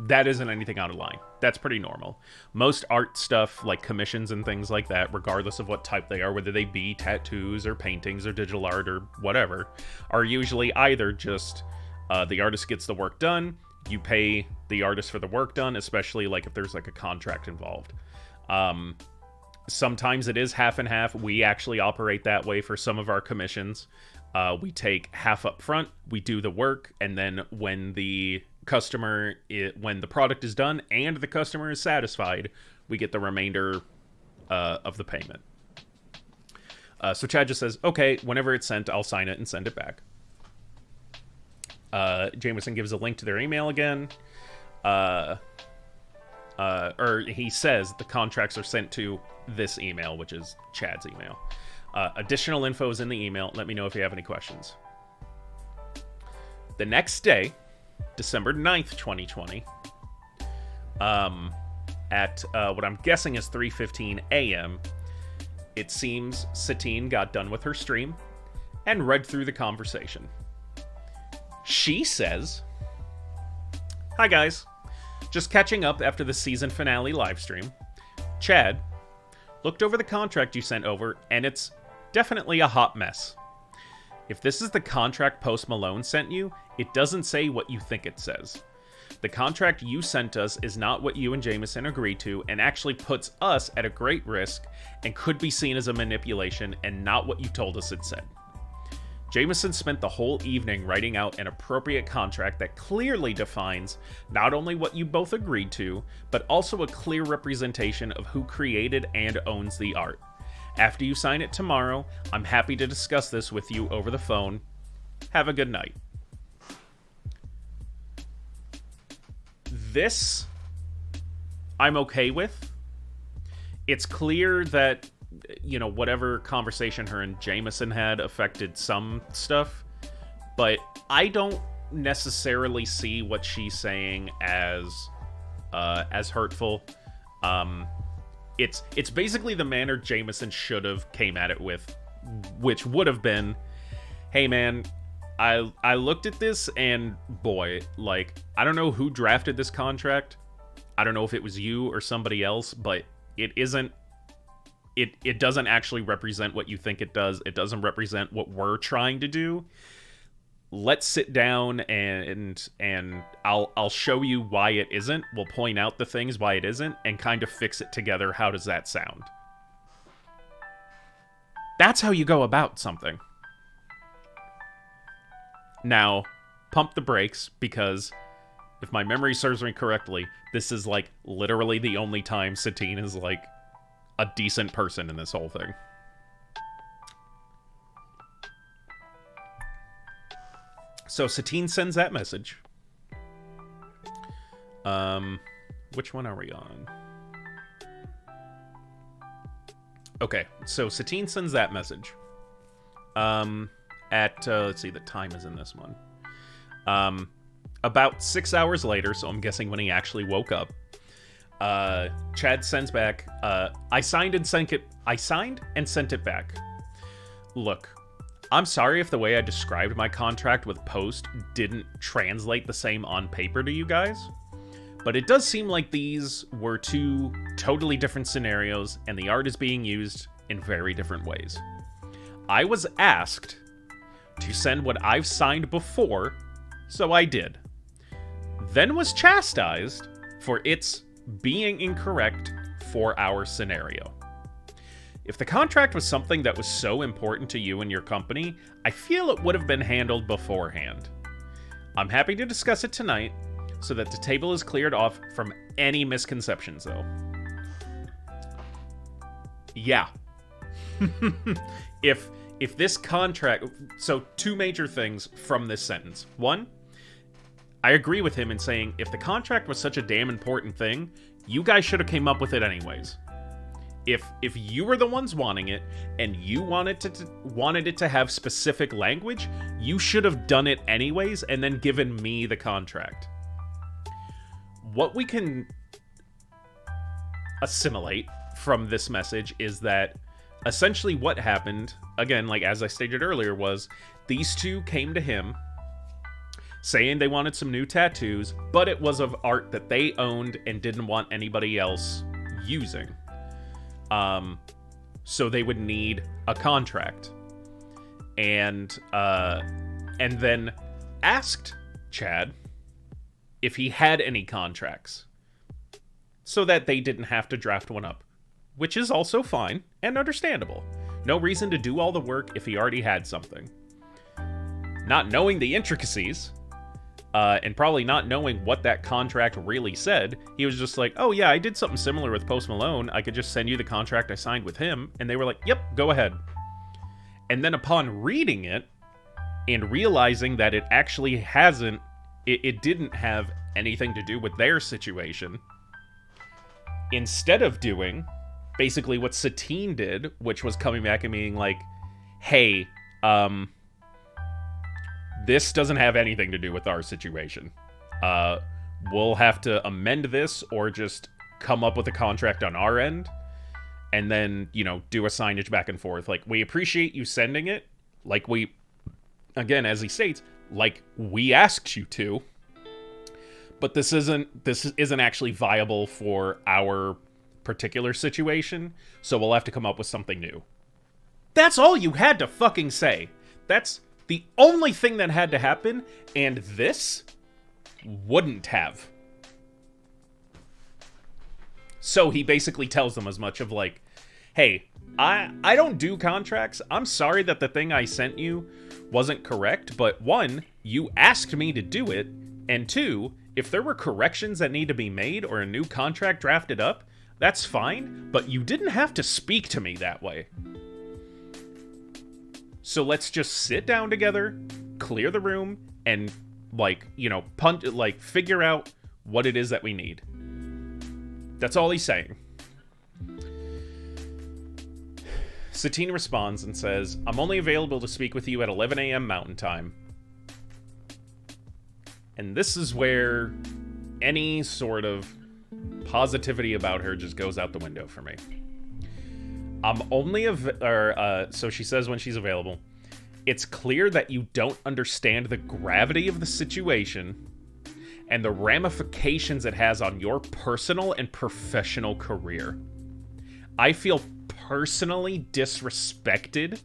that isn't anything out of line. That's pretty normal. Most art stuff, like commissions and things like that, regardless of what type they are, whether they be tattoos or paintings or digital art or whatever, are usually either just the artist gets the work done, you pay the artist for the work done, especially like if there's like a contract involved. Sometimes it is half and half. We actually operate that way for some of our commissions. We take half up front, we do the work, and then when the product is done and the customer is satisfied, we get the remainder of the payment. So Chad just says, "Okay, whenever it's sent, I'll sign it and send it back." Jameson gives a link to their email again. Or he says the contracts are sent to this email, which is Chad's email. Additional info is in the email. Let me know if you have any questions. The next day, December 9th, 2020, at what I'm guessing is 3:15 a.m., it seems Satine got done with her stream and read through the conversation. She says, "Hi guys, just catching up after the season finale livestream. Chad, looked over the contract you sent over, and it's definitely a hot mess. If this is the contract Post Malone sent you, it doesn't say what you think it says. The contract you sent us is not what you and Jameson agreed to, and actually puts us at a great risk and could be seen as a manipulation and not what you told us it said. Jameson spent the whole evening writing out an appropriate contract that clearly defines not only what you both agreed to, but also a clear representation of who created and owns the art. After you sign it tomorrow, I'm happy to discuss this with you over the phone. Have a good night." This, I'm okay with. It's clear that, whatever conversation her and Jameson had affected some stuff, but I don't necessarily see what she's saying as hurtful. It's basically the manner Jameson should have came at it with, which would have been, "Hey man, I looked at this and boy, I don't know who drafted this contract. I don't know if it was you or somebody else, but it doesn't actually represent what you think it does. It doesn't represent what we're trying to do. let's sit down and I'll show you why it isn't. We'll point out the things why it isn't and kind of fix it together. How does that sound? That's how you go about something. Now, pump the brakes, because if my memory serves me correctly, this is, like, literally the only time Satine is, like, a decent person in this whole thing. So Satine sends that message. Which one are we on? Okay, so Satine sends that message. Let's see, the time is in this one. About 6 hours later, so I'm guessing when he actually woke up, Chad sends back, I signed and sent it back. Look, I'm sorry if the way I described my contract with Post didn't translate the same on paper to you guys, but it does seem like these were two totally different scenarios, and the art is being used in very different ways. I was asked to send what I've signed before, so I did. Then was chastised for its being incorrect for our scenario. If the contract was something that was so important to you and your company, I feel it would have been handled beforehand. I'm happy to discuss it tonight, so that the table is cleared off from any misconceptions, though. Yeah. If this contract... So, two major things from this sentence. One, I agree with him in saying, if the contract was such a damn important thing, you guys should have came up with it anyways. If you were the ones wanting it, and you wanted it to have specific language, you should have done it anyways, and then given me the contract. What we can assimilate from this message is that essentially what happened, again, like as I stated earlier, was these two came to him saying they wanted some new tattoos, but it was of art that they owned and didn't want anybody else using. So they would need a contract. And then asked Chad if he had any contracts, so that they didn't have to draft one up, which is also fine and understandable. No reason to do all the work if he already had something. Not knowing the intricacies, and probably not knowing what that contract really said, he was just like, oh yeah, I did something similar with Post Malone, I could just send you the contract I signed with him, and they were like, yep, go ahead. And then upon reading it, and realizing that it actually hasn't, it didn't have anything to do with their situation, instead of doing basically what Satine did, which was coming back and being like, hey, this doesn't have anything to do with our situation. We'll have to amend this or just come up with a contract on our end and then, do a signage back and forth. Like, we appreciate you sending it. Like again, as he states, like we asked you to, but this isn't actually viable for our particular situation, so we'll have to come up with something new. That's all you had to fucking say. That's the only thing that had to happen, and this wouldn't have. So he basically tells them as much of like, hey, I don't do contracts. I'm sorry that the thing I sent you wasn't correct, but one, you asked me to do it, and two, if there were corrections that need to be made or a new contract drafted up, that's fine, but you didn't have to speak to me that way. So let's just sit down together, clear the room, and, figure out what it is that we need. That's all he's saying. Satine responds and says, I'm only available to speak with you at 11 a.m. Mountain Time. And this is where any sort of positivity about her just goes out the window for me. So she says when she's available, it's clear that you don't understand the gravity of the situation and the ramifications it has on your personal and professional career. I feel personally disrespected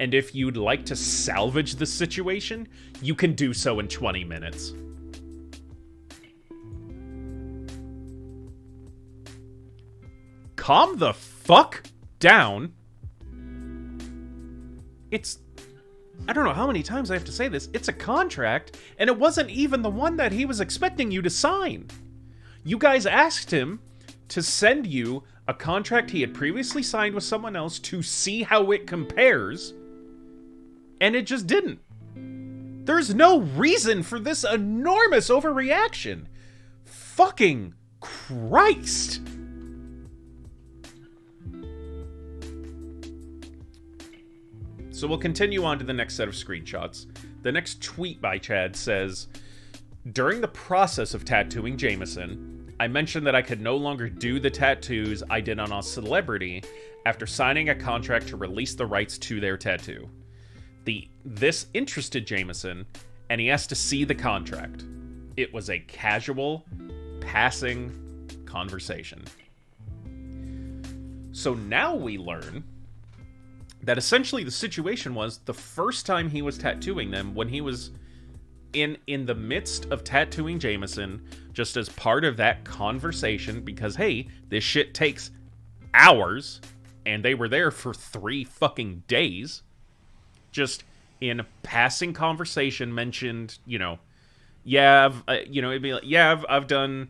and if you'd like to salvage the situation, you can do so in 20 minutes. Calm the fuck down. I don't know how many times I have to say this. It's a contract, and it wasn't even the one that he was expecting you to sign. You guys asked him to send you a contract he had previously signed with someone else to see how it compares, and it just didn't. There's no reason for this enormous overreaction. Fucking Christ. So we'll continue on to the next set of screenshots. The next tweet by Chad says, during the process of tattooing Jameson, I mentioned that I could no longer do the tattoos I did on a celebrity after signing a contract to release the rights to their tattoo. This interested Jameson, and he asked to see the contract. It was a casual, passing conversation. So now we learn that essentially the situation was the first time he was tattooing them, when he was in the midst of tattooing Jameson, just as part of that conversation, because hey, this shit takes hours, and they were there for 3 fucking days, just in passing conversation mentioned, it'd be like, I've done,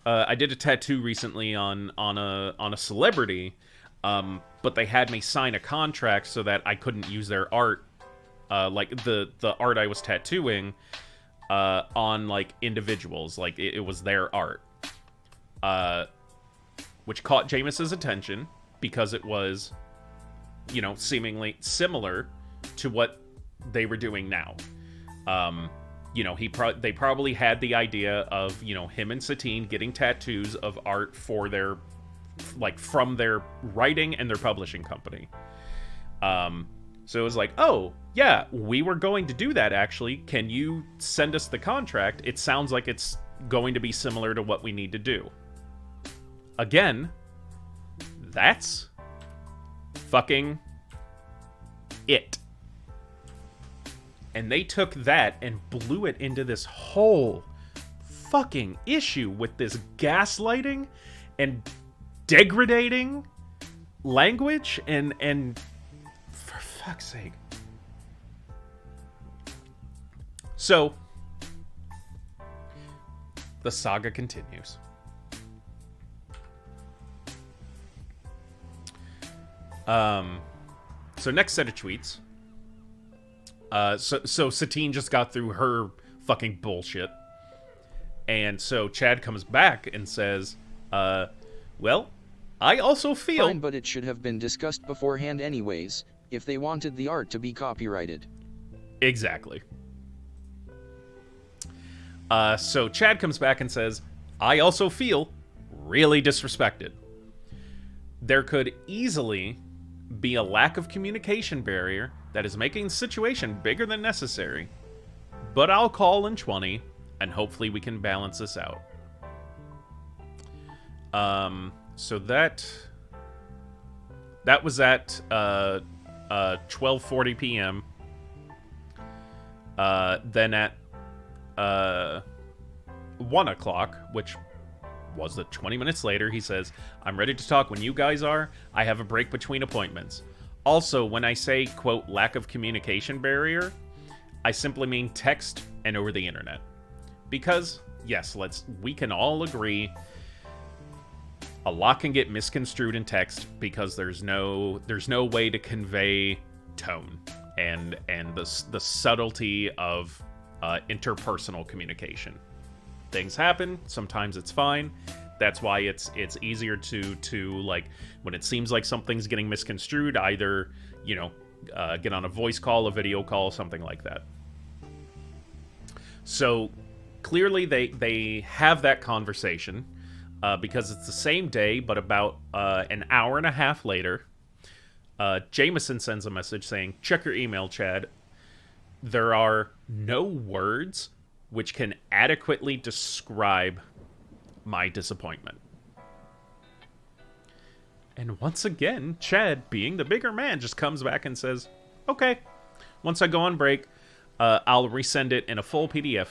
I did a tattoo recently on a celebrity, but they had me sign a contract so that I couldn't use their art, like the art I was tattooing, on like individuals. Like it was their art, which caught James's attention because it was, seemingly similar to what they were doing now. They probably had the idea of, him and Satine getting tattoos of art for their, like, from their writing and their publishing company. So it was like, oh, yeah, we were going to do that, actually. Can you send us the contract? It sounds like it's going to be similar to what we need to do. Again, that's fucking it. And they took that and blew it into this whole fucking issue with this gaslighting and degrading language and for fuck's sake. So the saga continues. So next set of tweets. So Satine just got through her fucking bullshit. And so Chad comes back and says, well, I also feel... Fine, but it should have been discussed beforehand anyways, if they wanted the art to be copyrighted. Exactly. So Chad comes back and says, I also feel really disrespected. There could easily be a lack of communication barrier that is making the situation bigger than necessary, but I'll call in 20, and hopefully we can balance this out. So that was at 12:40 p.m. Then at 1 o'clock, which was the 20 minutes later, he says, I'm ready to talk when you guys are. I have a break between appointments. Also, when I say, quote, lack of communication barrier, I simply mean text and over the internet. Because, yes, we can all agree a lot can get misconstrued in text because there's no way to convey tone and the subtlety of interpersonal communication. Things happen, sometimes it's fine. That's why it's easier to like, when it seems like something's getting misconstrued, either, get on a voice call, a video call, something like that. So clearly they have that conversation because it's the same day, but about an hour and a half later, Jameson sends a message saying, check your email, Chad. There are no words which can adequately describe my disappointment. And once again, Chad, being the bigger man, just comes back and says, Okay. Once I go on break, I'll resend it in a full PDF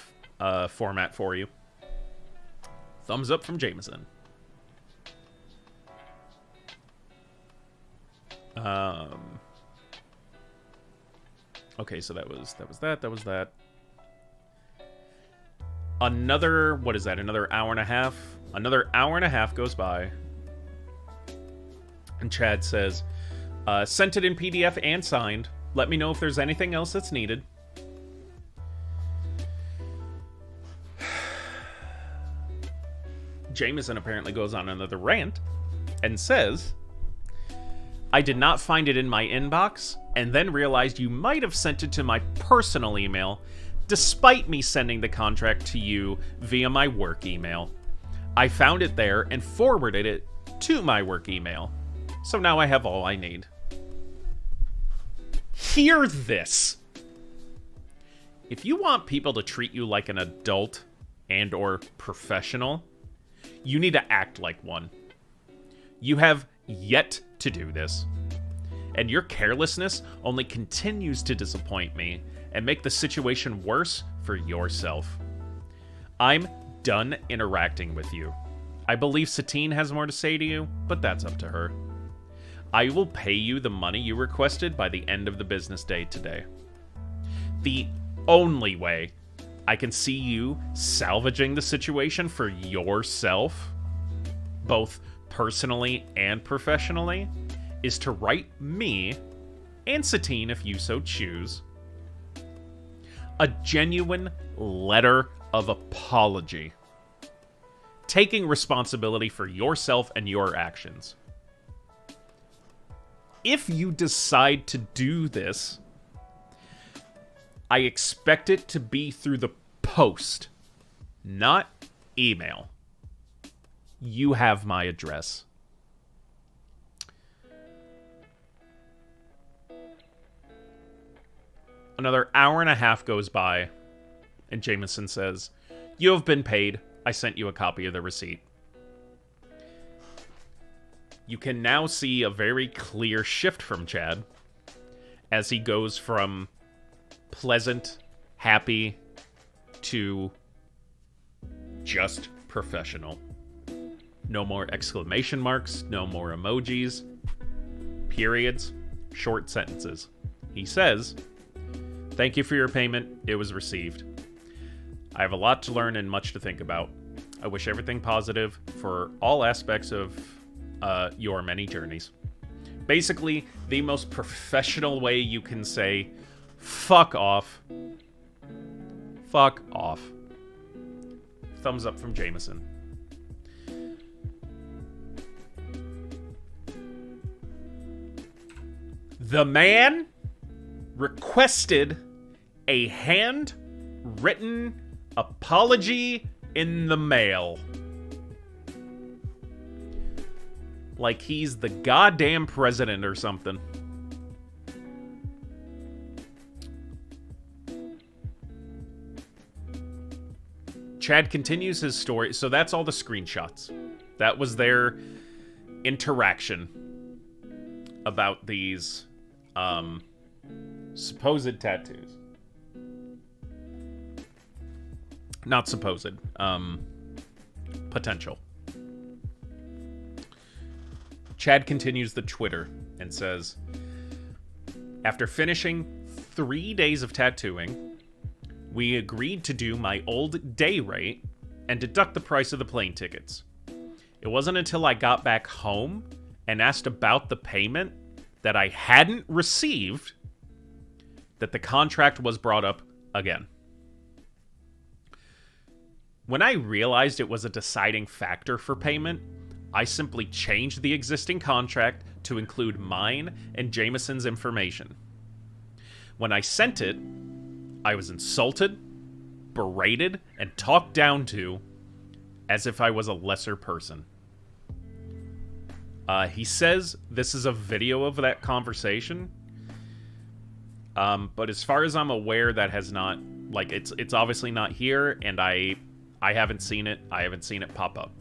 format for you. Thumbs up from Jameson. Okay, so that was that. Another, what is that? Another hour and a half? Another hour and a half goes by. And Chad says, sent it in PDF and signed. Let me know if there's anything else that's needed. Jameson apparently goes on another rant and says, I did not find it in my inbox, and then realized you might have sent it to my personal email, despite me sending the contract to you via my work email. I found it there and forwarded it to my work email. So now I have all I need. Hear this. If you want people to treat you like an adult and or professional, you need to act like one. You have yet to do this. And your carelessness only continues to disappoint me and make the situation worse for yourself. I'm done interacting with you. I believe Satine has more to say to you, but that's up to her. I will pay you the money you requested by the end of the business day today. The only way I can see you salvaging the situation for yourself, both personally and professionally, is to write me, and Satine if you so choose, a genuine letter of apology, taking responsibility for yourself and your actions. If you decide to do this, I expect it to be through the post, not email. You have my address. Another hour and a half goes by, and Jameson says, you have been paid. I sent you a copy of the receipt. You can now see a very clear shift from Chad as he goes from pleasant, happy, to just professional. No more exclamation marks, no more emojis, periods, short sentences. He says, thank you for your payment. It was received. I have a lot to learn and much to think about. I wish everything positive for all aspects of your many journeys. Basically, the most professional way you can say, fuck off. Fuck off. Thumbs up from Jameson. The man requested a handwritten apology in the mail. Like he's the goddamn president or something. Chad continues his story. So that's all the screenshots. That was their interaction about these supposed tattoos. Not supposed. Potential. Chad continues the Twitter and says, after finishing 3 days of tattooing, we agreed to do my old day rate and deduct the price of the plane tickets. It wasn't until I got back home and asked about the payment that I hadn't received that the contract was brought up again. When I realized it was a deciding factor for payment, I simply changed the existing contract to include mine and Jameson's information. When I sent it, I was insulted, berated, and talked down to as if I was a lesser person. He says this is a video of that conversation, but as far as I'm aware, that has not, like, it's obviously not here, and I haven't seen it. I haven't seen it pop up.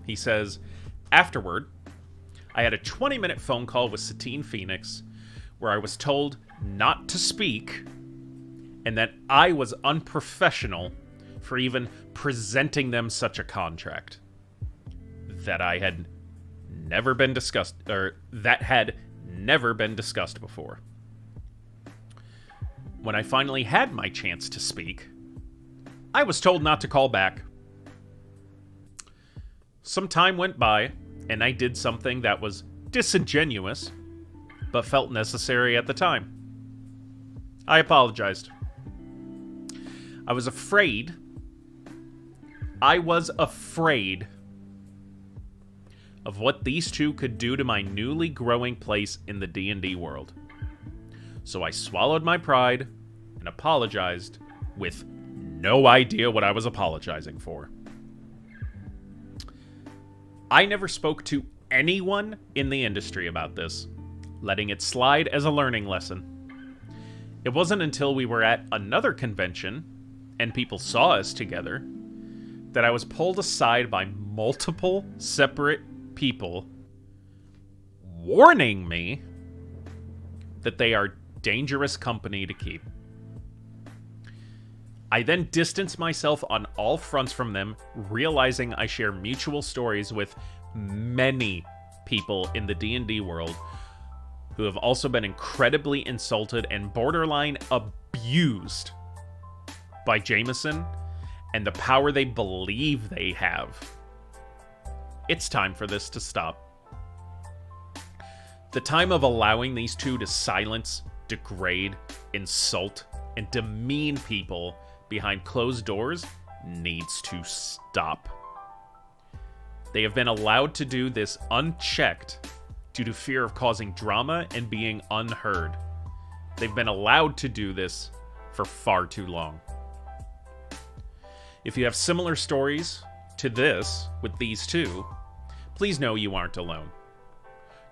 He says, afterward, I had a 20-minute phone call with Satine Phoenix where I was told not to speak and that I was unprofessional for even presenting them such a contract that I had never been discussed, or that had never been discussed before. When I finally had my chance to speak, I was told not to call back. Some time went by, and I did something that was disingenuous, but felt necessary at the time. I apologized. I was afraid of what these two could do to my newly growing place in the D&D world. So I swallowed my pride and apologized with no idea what I was apologizing for. I never spoke to anyone in the industry about this, letting it slide as a learning lesson. It wasn't until we were at another convention and people saw us together that I was pulled aside by multiple separate people warning me that they are dangerous company to keep. I then distanced myself on all fronts from them, realizing I share mutual stories with many people in the D&D world who have also been incredibly insulted and borderline abused by Jameson and the power they believe they have. It's time for this to stop. The time of allowing these two to silence, degrade, insult, and demean people behind closed doors needs to stop. They have been allowed to do this unchecked due to fear of causing drama and being unheard. They've been allowed to do this for far too long. If you have similar stories to this with these two, please know you aren't alone.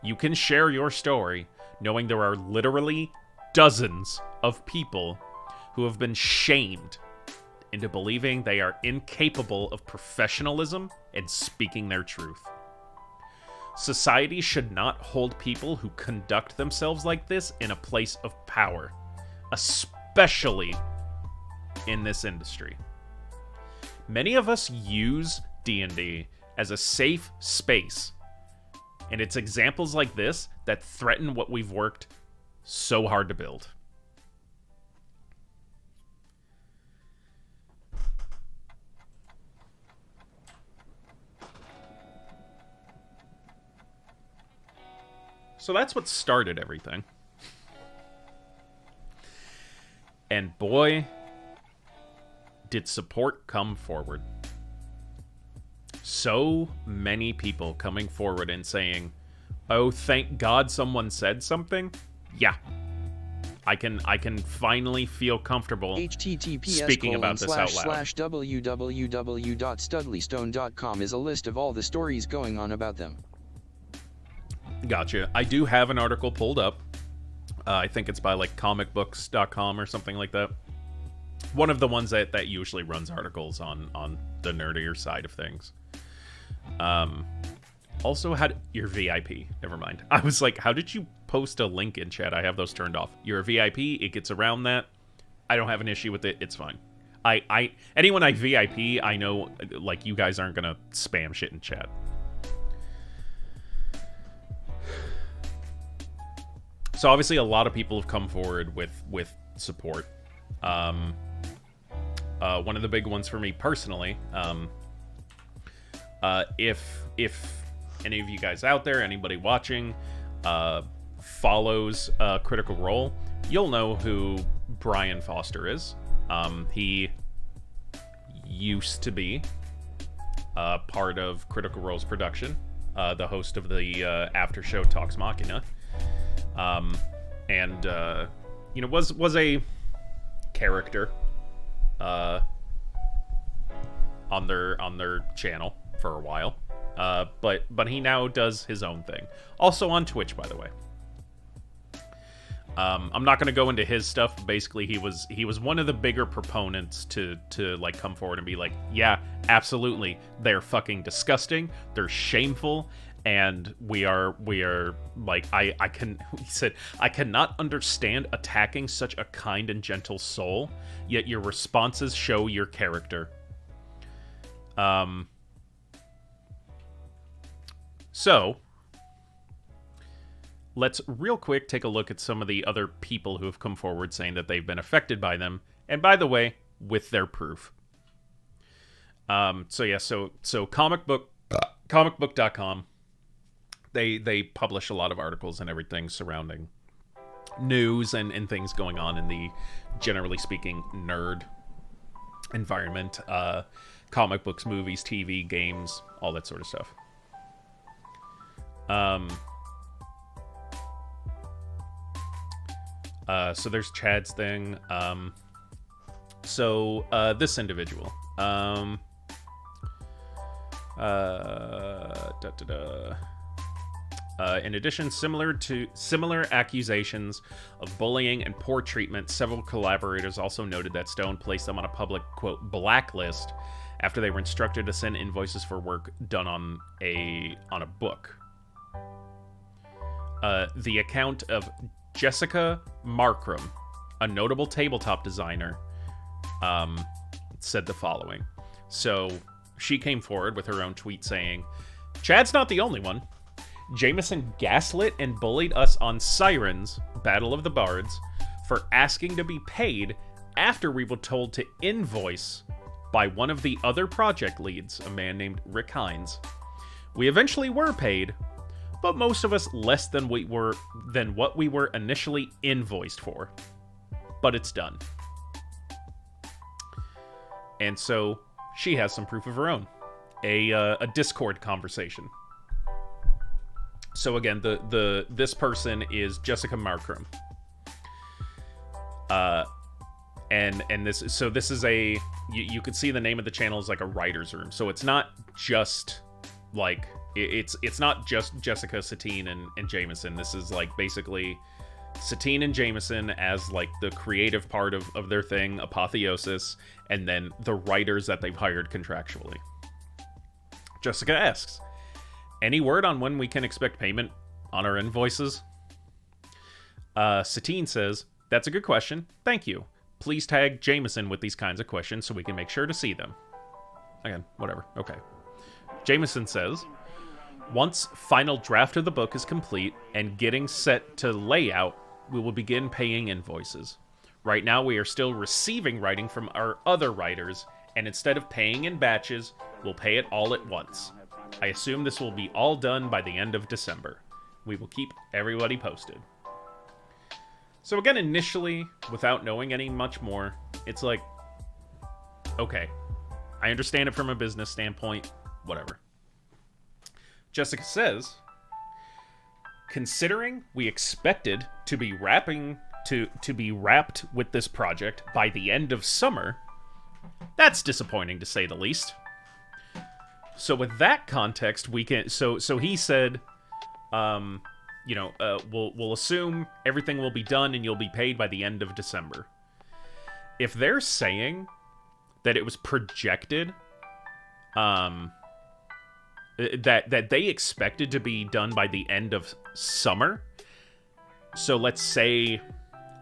You can share your story knowing there are literally dozens of people who have been shamed into believing they are incapable of professionalism and speaking their truth. Society should not hold people who conduct themselves like this in a place of power, especially in this industry. Many of us use D&D as a safe space, and it's examples like this that threaten what we've worked so hard to build. So that's what started everything. And boy, did support come forward. So many people coming forward and saying, "Oh, thank God someone said something." Yeah. I can finally feel comfortable speaking about this out loud. https://www.studleystone.com is a list of all the stories going on about them. Gotcha. I do have an article pulled up. I think it's by like comicbooks.com or something like that. One of the ones that usually runs articles on the nerdier side of things. Also had your VIP. Never mind. I was like, how did you post a link in chat? I have those turned off. You're a VIP. It gets around that. I don't have an issue with it. It's fine. Anyone I VIP, I know like you guys aren't gonna spam shit in chat. So obviously a lot of people have come forward with support. One of the big ones for me personally, if any of you guys out there, anybody watching, follows Critical Role, you'll know who Brian Foster is. He used to be part of Critical Role's production, the host of the after show Talks Machina. Was a character on their channel for a while, but he now does his own thing, also on Twitch, by the way. I'm not going to go into his stuff, but basically he was one of the bigger proponents to like come forward and be like, yeah, absolutely, they're fucking disgusting, they're shameful, And we are like, he said, I cannot understand attacking such a kind and gentle soul, yet your responses show your character. So let's real quick take a look at some of the other people who have come forward saying that they've been affected by them, and by the way, with their proof. So comicbook.com, they publish a lot of articles and everything surrounding news and things going on in the, generally speaking, nerd environment, comic books, movies, TV, games, all that sort of stuff. So there's Chad's thing. This individual, in addition, similar accusations of bullying and poor treatment, several collaborators also noted that Stone placed them on a public, quote, blacklist after they were instructed to send invoices for work done on a book. The account of Jessica Markram, a notable tabletop designer, said the following. So she came forward with her own tweet saying, Chad's not the only one. Jameson gaslit and bullied us on Sirens, Battle of the Bards, for asking to be paid after we were told to invoice by one of the other project leads, a man named Rick Hines. We eventually were paid, but most of us less than what we were initially invoiced for. But it's done. And so she has some proof of her own. A Discord conversation. So again, this person is Jessica Markram. And this is a, you could see the name of the channel is like a writer's room. So it's not just like, it's not just Jessica, Satine, and Jameson. This is like basically Satine and Jameson as like the creative part of their thing, Apotheosis, and then the writers that they've hired contractually. Jessica asks, any word on when we can expect payment on our invoices? Satine says, that's a good question. Thank you. Please tag Jameson with these kinds of questions so we can make sure to see them. Again, whatever. Okay. Jameson says, once final draft of the book is complete and getting set to layout, we will begin paying invoices. Right now, we are still receiving writing from our other writers, and instead of paying in batches, we'll pay it all at once. I assume this will be all done by the end of December. We will keep everybody posted. So again, initially, without knowing any much more, it's like, okay, I understand it from a business standpoint, whatever. Jessica says, considering we expected to be wrapped with this project by the end of summer, that's disappointing to say the least. So with that context, we can. So he said, we'll assume everything will be done and you'll be paid by the end of December. If they're saying that it was projected, that they expected to be done by the end of summer, so let's say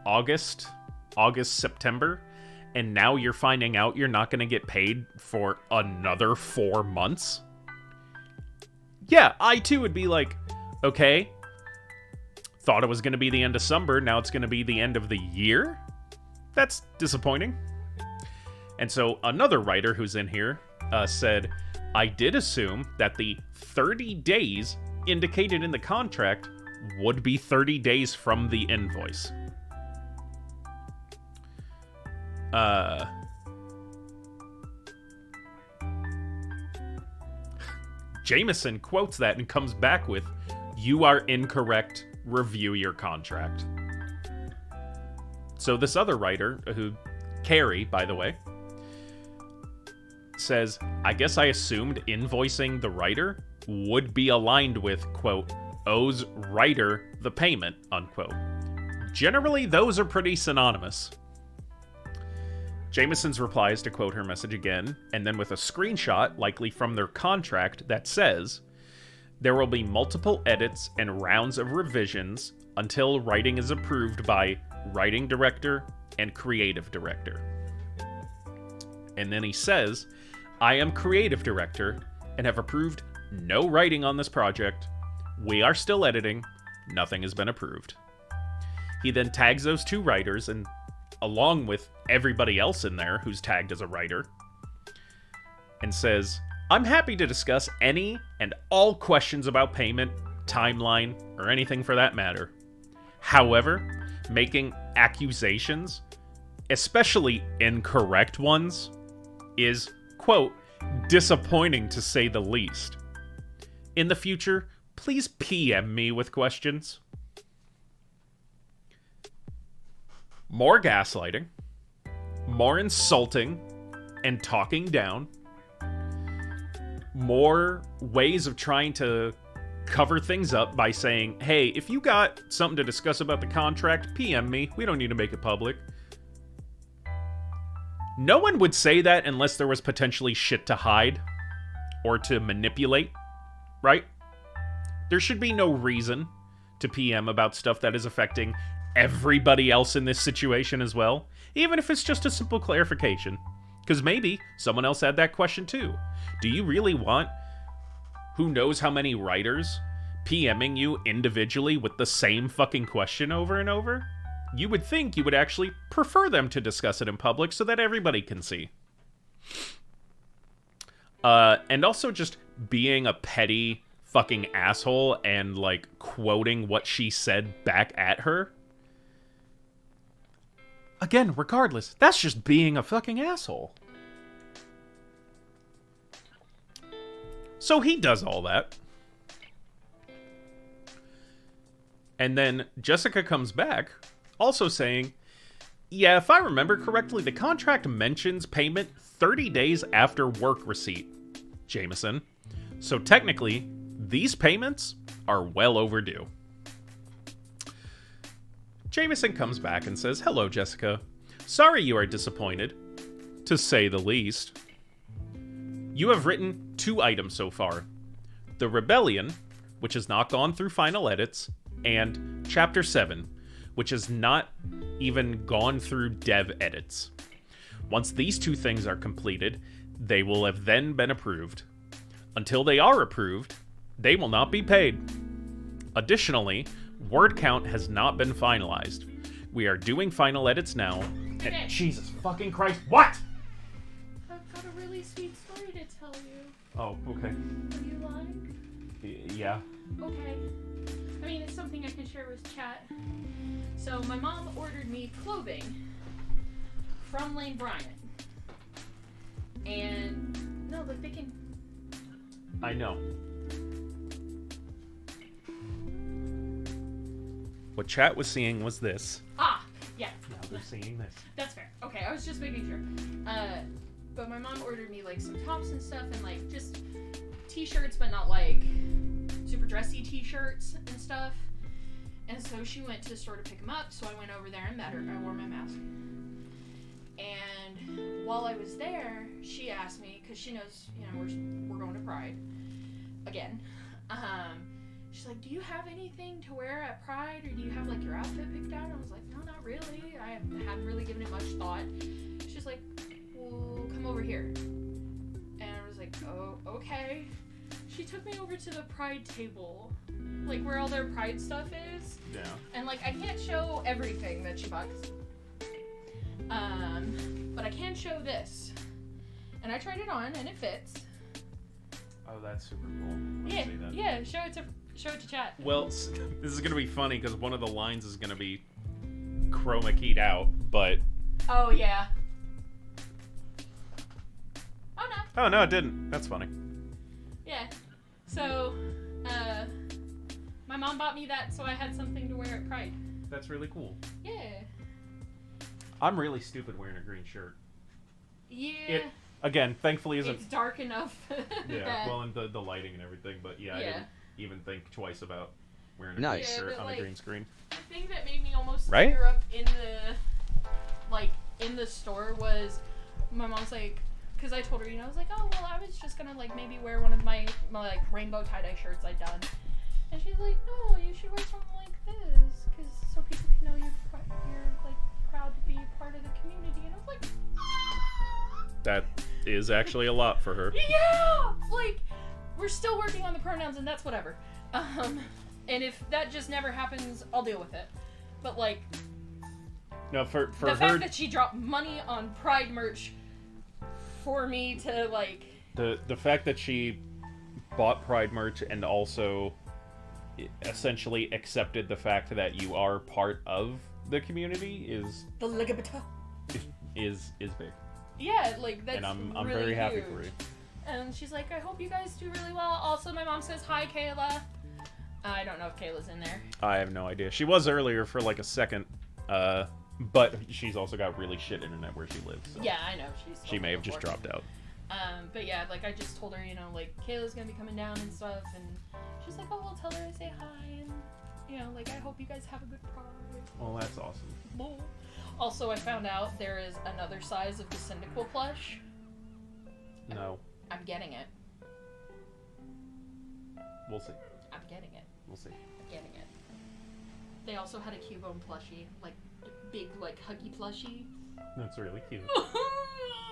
August, September. And now you're finding out you're not going to get paid for another 4 months? Yeah, I too would be like, okay, thought it was going to be the end of summer, now it's going to be the end of the year? That's disappointing. And so another writer who's in here said, I did assume that the 30 days indicated in the contract would be 30 days from the invoice. Jameson quotes that and comes back with, you are incorrect, review your contract. So this other writer, who, Carrie, by the way, says, I guess I assumed invoicing the writer would be aligned with, quote, owes writer the payment, unquote. Generally, those are pretty synonymous. Jameson's replies to quote her message again, and then with a screenshot, likely from their contract, that says, There will be multiple edits and rounds of revisions until writing is approved by writing director and creative director. And then he says, I am creative director and have approved no writing on this project. We are still editing. Nothing has been approved. He then tags those 2 writers, and along with everybody else in there who's tagged as a writer, and says, I'm happy to discuss any and all questions about payment, timeline, or anything for that matter. However, making accusations, especially incorrect ones, is, quote, disappointing to say the least. In the future, please PM me with questions. More gaslighting, more insulting and talking down, more ways of trying to cover things up by saying, hey, if you got something to discuss about the contract, PM me. We don't need to make it public. No one would say that unless there was potentially shit to hide or to manipulate, right? There should be no reason to PM about stuff that is affecting everybody else in this situation as well, even if it's just a simple clarification. Because maybe someone else had that question too. Do you really want who knows how many writers PMing you individually with the same fucking question over and over? You would think you would actually prefer them to discuss it in public so that everybody can see. And also just being a petty fucking asshole and, like, quoting what she said back at her. Again, regardless, that's just being a fucking asshole. So he does all that. And then Jessica comes back, also saying, yeah, if I remember correctly, the contract mentions payment 30 days after work receipt, Jameson. So technically, these payments are well overdue. Jameson comes back and says, hello, Jessica. Sorry you are disappointed, to say the least. You have written 2 items so far. The Rebellion, which has not gone through final edits, and Chapter 7, which has not even gone through dev edits. Once these 2 things are completed, they will have then been approved. Until they are approved, they will not be paid. Additionally, word count has not been finalized. We are doing final edits now. And Jesus fucking Christ, what? I've got a really sweet story to tell you. Oh, okay. Would you like? Yeah. Okay. I mean, it's something I can share with chat. So my mom ordered me clothing from Lane Bryant. And no, but they can. I know. What chat was seeing was this. Ah, yeah. Now they're seeing this. That's fair. Okay, I was just making sure. But my mom ordered me like some tops and stuff and like just t-shirts, but not like super dressy t-shirts and stuff. And so she went to the store to pick them up, so I went over there and met her. I wore my mask. And while I was there, she asked me, because she knows, you know, we're going to Pride again. She's like, do you have anything to wear at Pride, or do you have like your outfit picked out? I was like, no, not really. I haven't really given it much thought. She's like, well, come over here. And I was like, oh, okay. She took me over to the Pride table, like where all their Pride stuff is. Yeah. And like, I can't show everything that she bought. But I can show this. And I tried it on, and it fits. Oh, that's super cool. Yeah, yeah. Show it to chat. Well, this is gonna be funny because one of the lines is gonna be chroma keyed out, but. Oh yeah. Oh no. Oh no, it didn't. That's funny. Yeah. So, my mom bought me that so I had something to wear at Pride. That's really cool. Yeah. I'm really stupid wearing a green shirt. Yeah. It, again, thankfully isn't. It's dark enough. Yeah, well, and the lighting and everything, but yeah, I didn't even think twice about wearing a green shirt on a green screen. The thing that made me almost Right? tear up in the store was my mom's like, because I told her, I was like, oh, well, I was just gonna, like, maybe wear one of my like, rainbow tie-dye shirts I'd done. And she's like, no, you should wear something like this, because so people can know you're, like, proud to be part of the community. And I was like, That is actually a lot for her. yeah! Like, we're still working on the pronouns, and that's whatever. And if that just never happens, I'll deal with it. But, like, No, for the her, fact that she dropped money on Pride merch for me to, like... the fact that she bought Pride merch and also essentially accepted the fact that you are part of the community is The LGBT. is big. Yeah, like, that's And I'm really very happy huge. for you. And she's like, I hope you guys do really well. Also, my mom says, hi, Kayla. I don't know if Kayla's in there. I have no idea. She was earlier for like a second, but she's also got really shit internet where she lives. So Yeah, I know. she may have just before. dropped out. But yeah, like, I just told her, like, Kayla's gonna be coming down and stuff, and she's like, oh, well, tell her I say hi, and, like, I hope you guys have a good Pride. Well, that's awesome. Also, I found out there is another size of the Cyndaquil plush. No, I'm getting it. we'll see. I'm getting it. We'll see. I'm getting it. They also had a Cubone plushie, like, big, like, huggy plushie. That's really cute.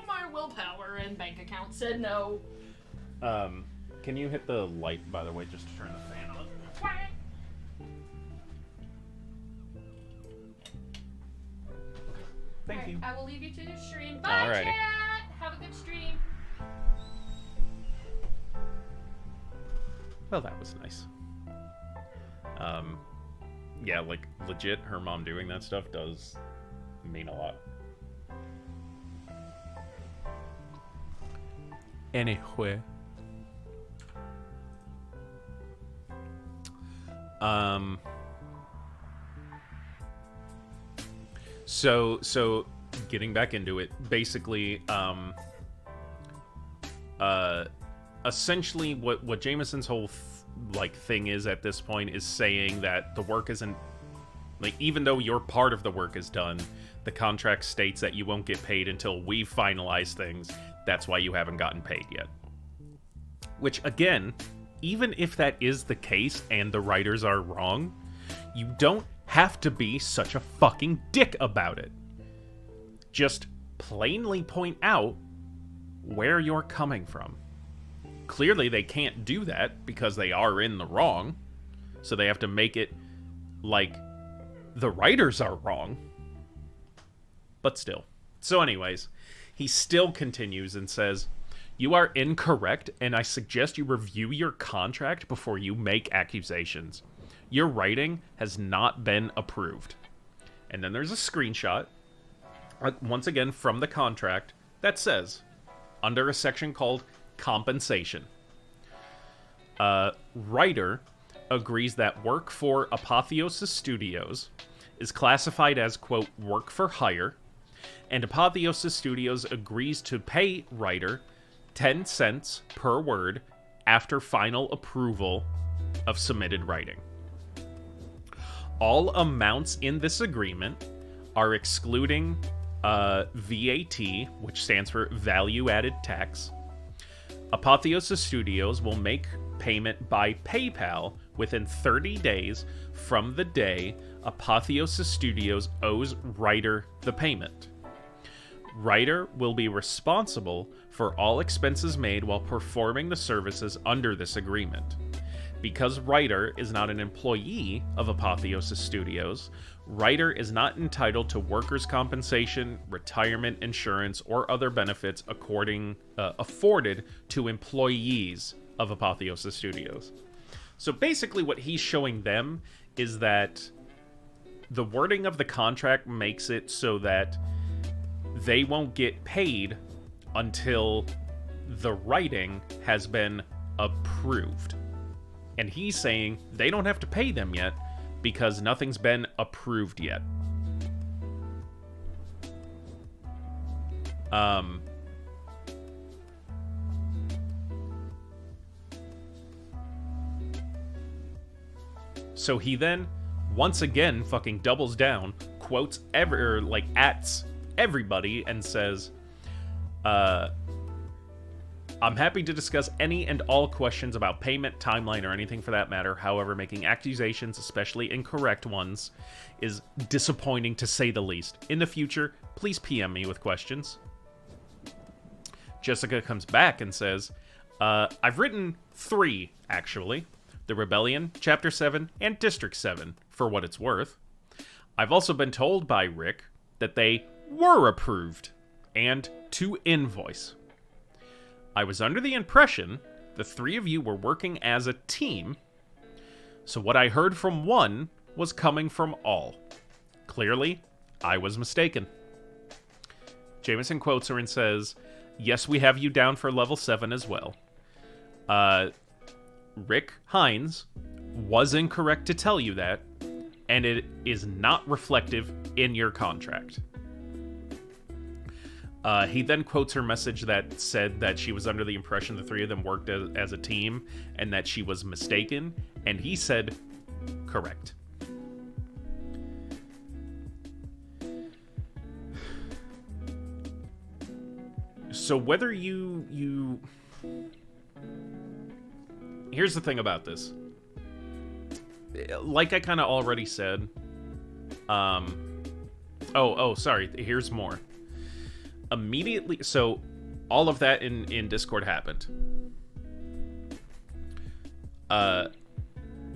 My willpower and bank account said no. Can you hit the light, by the way, just to turn the fan on? Thank Alright, you. I will leave you to your stream. Bye, Alrighty. chat! Have a good stream. Well, that was nice. Yeah, like, legit, her mom doing that stuff does mean a lot. Anyway. So getting back into it, basically, essentially what Jameson's whole thing is at this point is saying that the work isn't, like, even though your part of the work is done, the contract states that you won't get paid until we finalize things. That's why you haven't gotten paid yet. Which, again, even if that is the case and the writers are wrong, you don't have to be such a fucking dick about it. Just plainly point out where you're coming from. Clearly, they can't do that because they are in the wrong, so they have to make it like the writers are wrong. But still. So anyways, he still continues and says, "You are incorrect, and I suggest you review your contract before you make accusations. Your writing has not been approved." And then there's a screenshot, once again from the contract, that says, under a section called Compensation, writer agrees that work for Apotheosis Studios is classified as, quote, work for hire, and Apotheosis Studios agrees to pay writer 10 cents per word after final approval of submitted writing. All amounts in this agreement are excluding VAT, which stands for Value Added Tax. Apotheosis Studios will make payment by PayPal within 30 days from the day Apotheosis Studios owes writer the payment. Writer will be responsible for all expenses made while performing the services under this agreement. Because writer is not an employee of Apotheosis Studios, writer is not entitled to workers' compensation, retirement insurance, or other benefits afforded to employees of Apotheosis Studios. So basically what he's showing them is that the wording of the contract makes it so that they won't get paid until the writing has been approved. And he's saying they don't have to pay them yet because nothing's been approved yet. So he then, once again, fucking doubles down, quotes ats everybody, and says, I'm happy to discuss any and all questions about payment, timeline, or anything for that matter. However, making accusations, especially incorrect ones, is disappointing to say the least. In the future, please PM me with questions. Jessica comes back and says, I've written 3, actually. The Rebellion, Chapter 7, and District 7, for what it's worth. I've also been told by Rick that they were approved, and to invoice. I was under the impression the 3 of you were working as a team, so what I heard from one was coming from all. Clearly, I was mistaken. Jameson quotes her and says, yes, we have you down for level 7 as well. Rick Hines was incorrect to tell you that, and it is not reflective in your contract. He then quotes her message that said that she was under the impression the 3 of them worked as a team, and that she was mistaken, and he said, correct. So whether you... Here's the thing about this. Like I kind of already said. Sorry. Here's more. Immediately... So, all of that in Discord happened.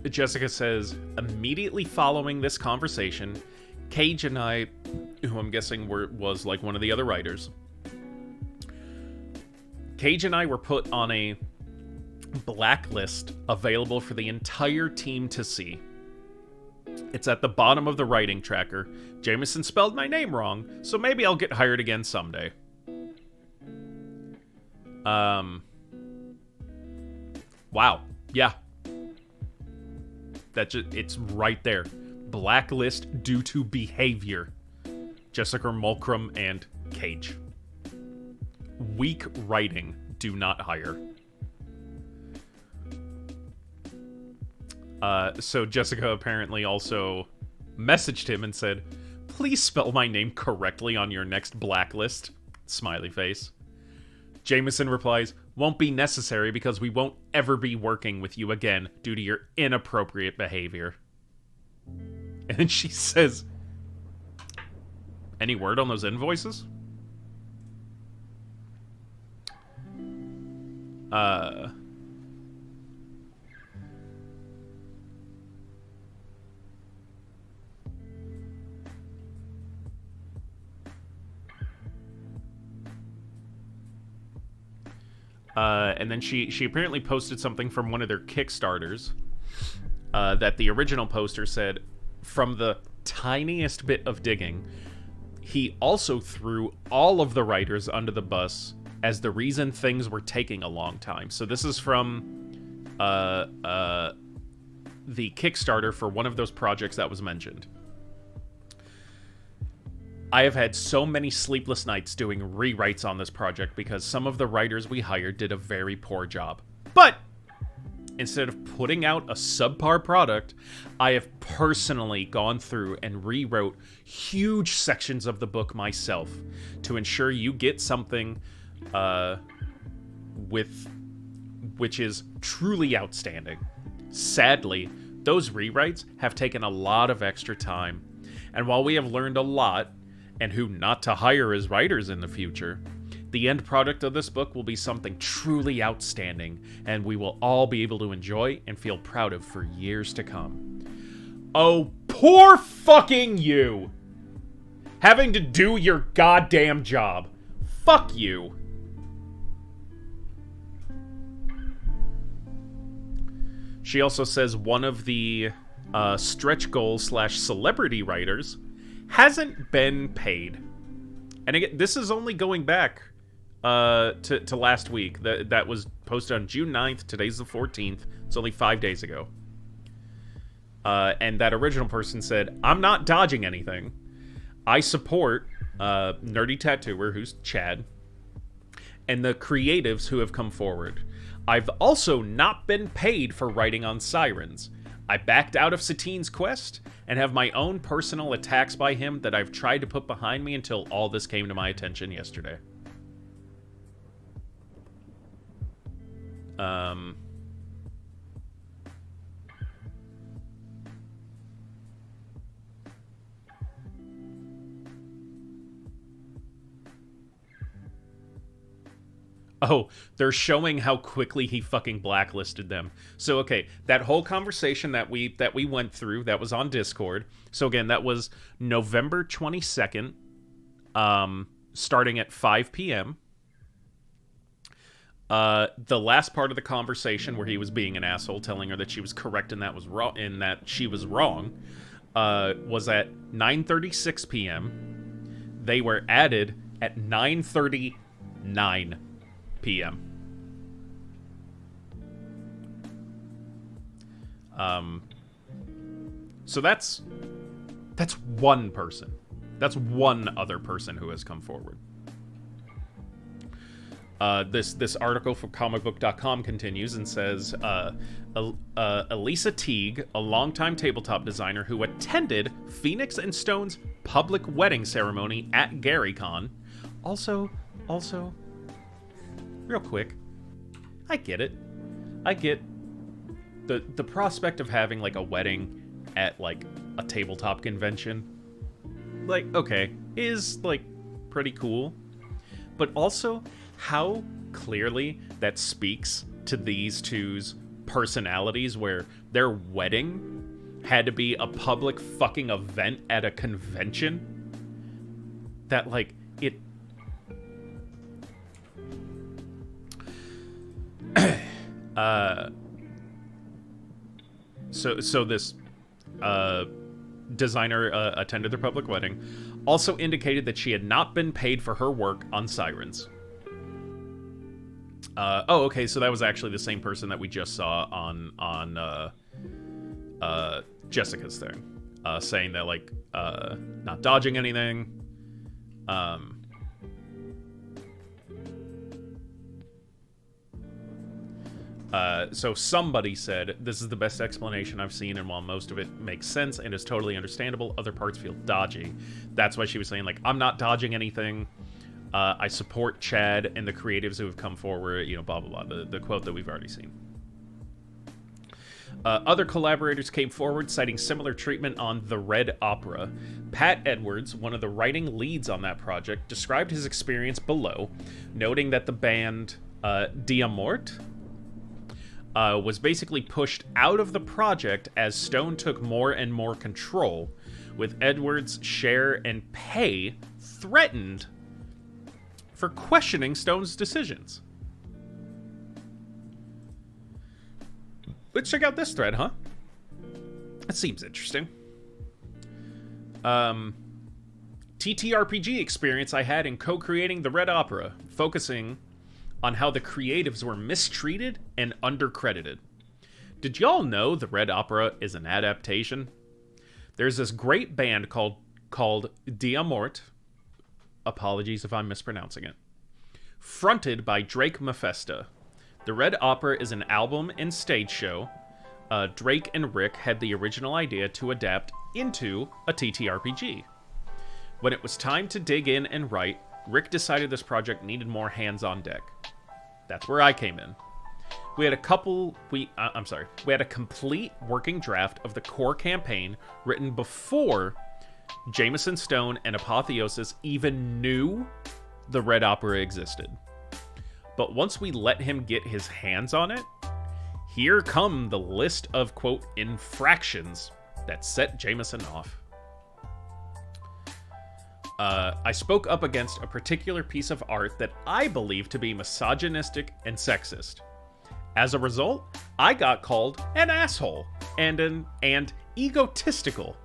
Jessica says, immediately following this conversation, Cage and I, who I'm guessing was like one of the other writers... Cage and I were put on a blacklist available for the entire team to see. It's at the bottom of the writing tracker. Jameson spelled my name wrong, so maybe I'll get hired again someday. Wow. Yeah. It's right there. Blacklist due to behavior. Jessica Mulcrum and Cage. Weak writing. Do not hire. So Jessica apparently also messaged him and said, please spell my name correctly on your next blacklist. Smiley face. Jameson replies, won't be necessary because we won't ever be working with you again due to your inappropriate behavior. And then she says, any word on those invoices? And then she apparently posted something from one of their Kickstarters that the original poster said, from the tiniest bit of digging, he also threw all of the writers under the bus as the reason things were taking a long time. So this is from the Kickstarter for one of those projects that was mentioned. I have had so many sleepless nights doing rewrites on this project because some of the writers we hired did a very poor job. But instead of putting out a subpar product, I have personally gone through and rewrote huge sections of the book myself to ensure you get something which is truly outstanding. Sadly, those rewrites have taken a lot of extra time. And while we have learned a lot, and who not to hire as writers in the future, the end product of this book will be something truly outstanding, and we will all be able to enjoy and feel proud of for years to come. Oh, poor fucking you! Having to do your goddamn job. Fuck you. She also says one of the stretch goal / celebrity writers hasn't been paid. And again, this is only going back to last week. That was posted on June 9th. Today's the 14th. It's only 5 days ago. And that original person said, I'm not dodging anything. I support Nerdy Tattooer, who's Chad, and the creatives who have come forward. I've also not been paid for writing on Sirens. I backed out of Satine's quest and have my own personal attacks by him that I've tried to put behind me until all this came to my attention yesterday. Um, Oh, they're showing how quickly he fucking blacklisted them. So okay, that whole conversation that we went through, that was on Discord. So again, that was November 22nd, starting at 5 p.m. The last part of the conversation where he was being an asshole, telling her that she was correct and that was wrong, and that she was wrong, was at 9:36 p.m. They were added at 9:39 p.m. So that's one person. That's one other person who has come forward. This article from comicbook.com continues and says, Elisa Teague, a longtime tabletop designer who attended Phoenix and Stone's public wedding ceremony at GaryCon. Also, real quick, I get it. I get the prospect of having like a wedding at like a tabletop convention. Like, okay, is like pretty cool. But also how clearly that speaks to these two's personalities, where their wedding had to be a public fucking event at a convention. That like it So this designer attended their public wedding, also indicated that she had not been paid for her work on Sirens. Okay, so that was actually the same person that we just saw on Jessica's thing, saying that like not dodging anything. So somebody said, this is the best explanation I've seen, and while most of it makes sense and is totally understandable, other parts feel dodgy. That's why she was saying, like, I'm not dodging anything. I support Chad and the creatives who have come forward, you know, blah, blah, blah, the quote that we've already seen. Other collaborators came forward, citing similar treatment on The Red Opera. Pat Edwards, one of the writing leads on that project, described his experience below, noting that the band Diamort was basically pushed out of the project as Stone took more and more control, with Edwards' share and pay threatened for questioning Stone's decisions. Let's check out this thread, huh? That seems interesting. TTRPG experience I had in co-creating the Red Opera, focusing on how the creatives were mistreated and undercredited. Did y'all know the Red Opera is an adaptation? There's this great band called Diamort, apologies if I'm mispronouncing it, fronted by Drake Mephisto. The Red Opera is an album and stage show. Drake and Rick had the original idea to adapt into a TTRPG. When it was time to dig in and write, Rick decided this project needed more hands on deck. That's where I came in. We had a complete working draft of the core campaign written before Jameson Stone and Apotheosis even knew the Red Opera existed. But once we let him get his hands on it, here come the list of, quote, infractions that set Jameson off. I spoke up against a particular piece of art that I believe to be misogynistic and sexist. As a result, I got called an asshole and egotistical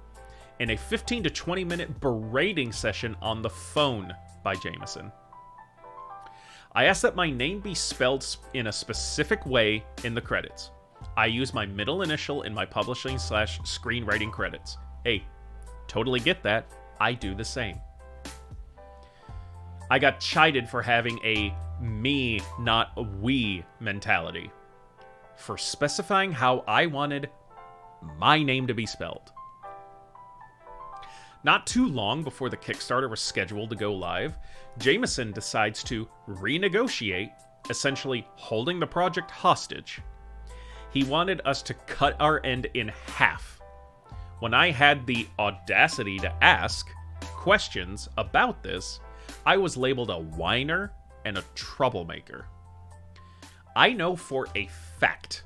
in a 15 to 20 minute berating session on the phone by Jameson. I asked that my name be spelled in a specific way in the credits. I use my middle initial in my publishing / screenwriting credits. Hey, totally get that. I do the same. I got chided for having a me, not we mentality, for specifying how I wanted my name to be spelled. Not too long before the Kickstarter was scheduled to go live, Jameson decides to renegotiate essentially holding the project hostage. He wanted us to cut our end in half. When I had the audacity to ask questions about this, I was labeled a whiner and a troublemaker. I know for a fact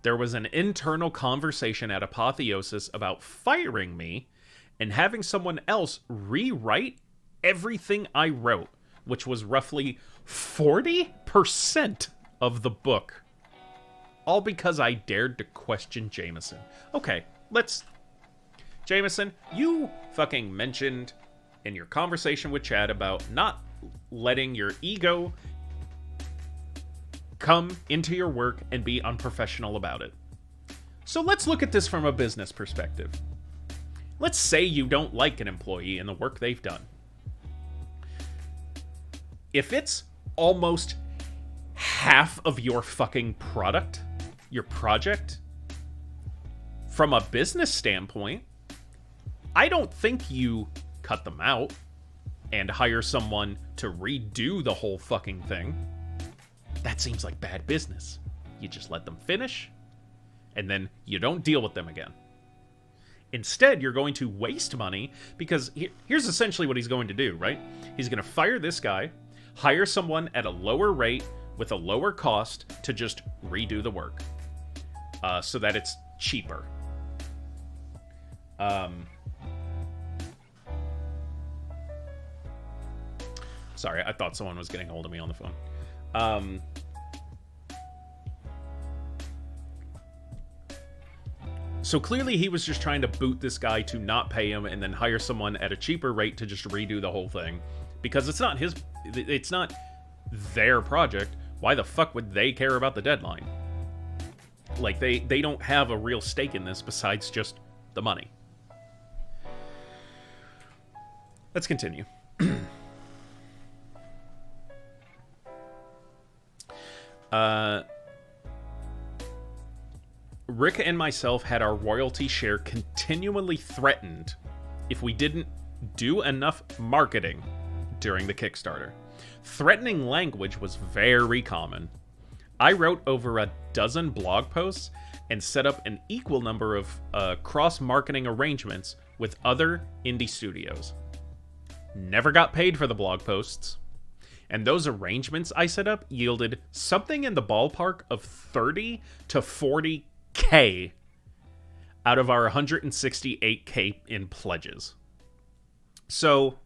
there was an internal conversation at Apotheosis about firing me and having someone else rewrite everything I wrote, which was roughly 40% of the book. All because I dared to question Jameson. Okay, Jameson, you fucking mentioned in your conversation with Chad about not letting your ego come into your work and be unprofessional about it. So let's look at this from a business perspective. Let's say you don't like an employee and the work they've done. If it's almost half of your fucking product, your project, from a business standpoint, I don't think you cut them out and hire someone to redo the whole fucking thing. That seems like bad business. You just let them finish, and then you don't deal with them again. Instead, you're going to waste money, because here's essentially what he's going to do, right? He's going to fire this guy, hire someone at a lower rate with a lower cost to just redo the work, so that it's cheaper. Sorry, I thought someone was getting hold of me on the phone. So clearly he was just trying to boot this guy to not pay him and then hire someone at a cheaper rate to just redo the whole thing. Because it's not their project. Why the fuck would they care about the deadline? Like, they don't have a real stake in this besides just the money. Let's continue. Rick and myself had our royalty share continually threatened if we didn't do enough marketing during the Kickstarter. Threatening language was very common. I wrote over a dozen blog posts and set up an equal number of cross-marketing arrangements with other indie studios. Never got paid for the blog posts. And those arrangements I set up yielded something in the ballpark of 30 to 40K out of our 168K in pledges. So,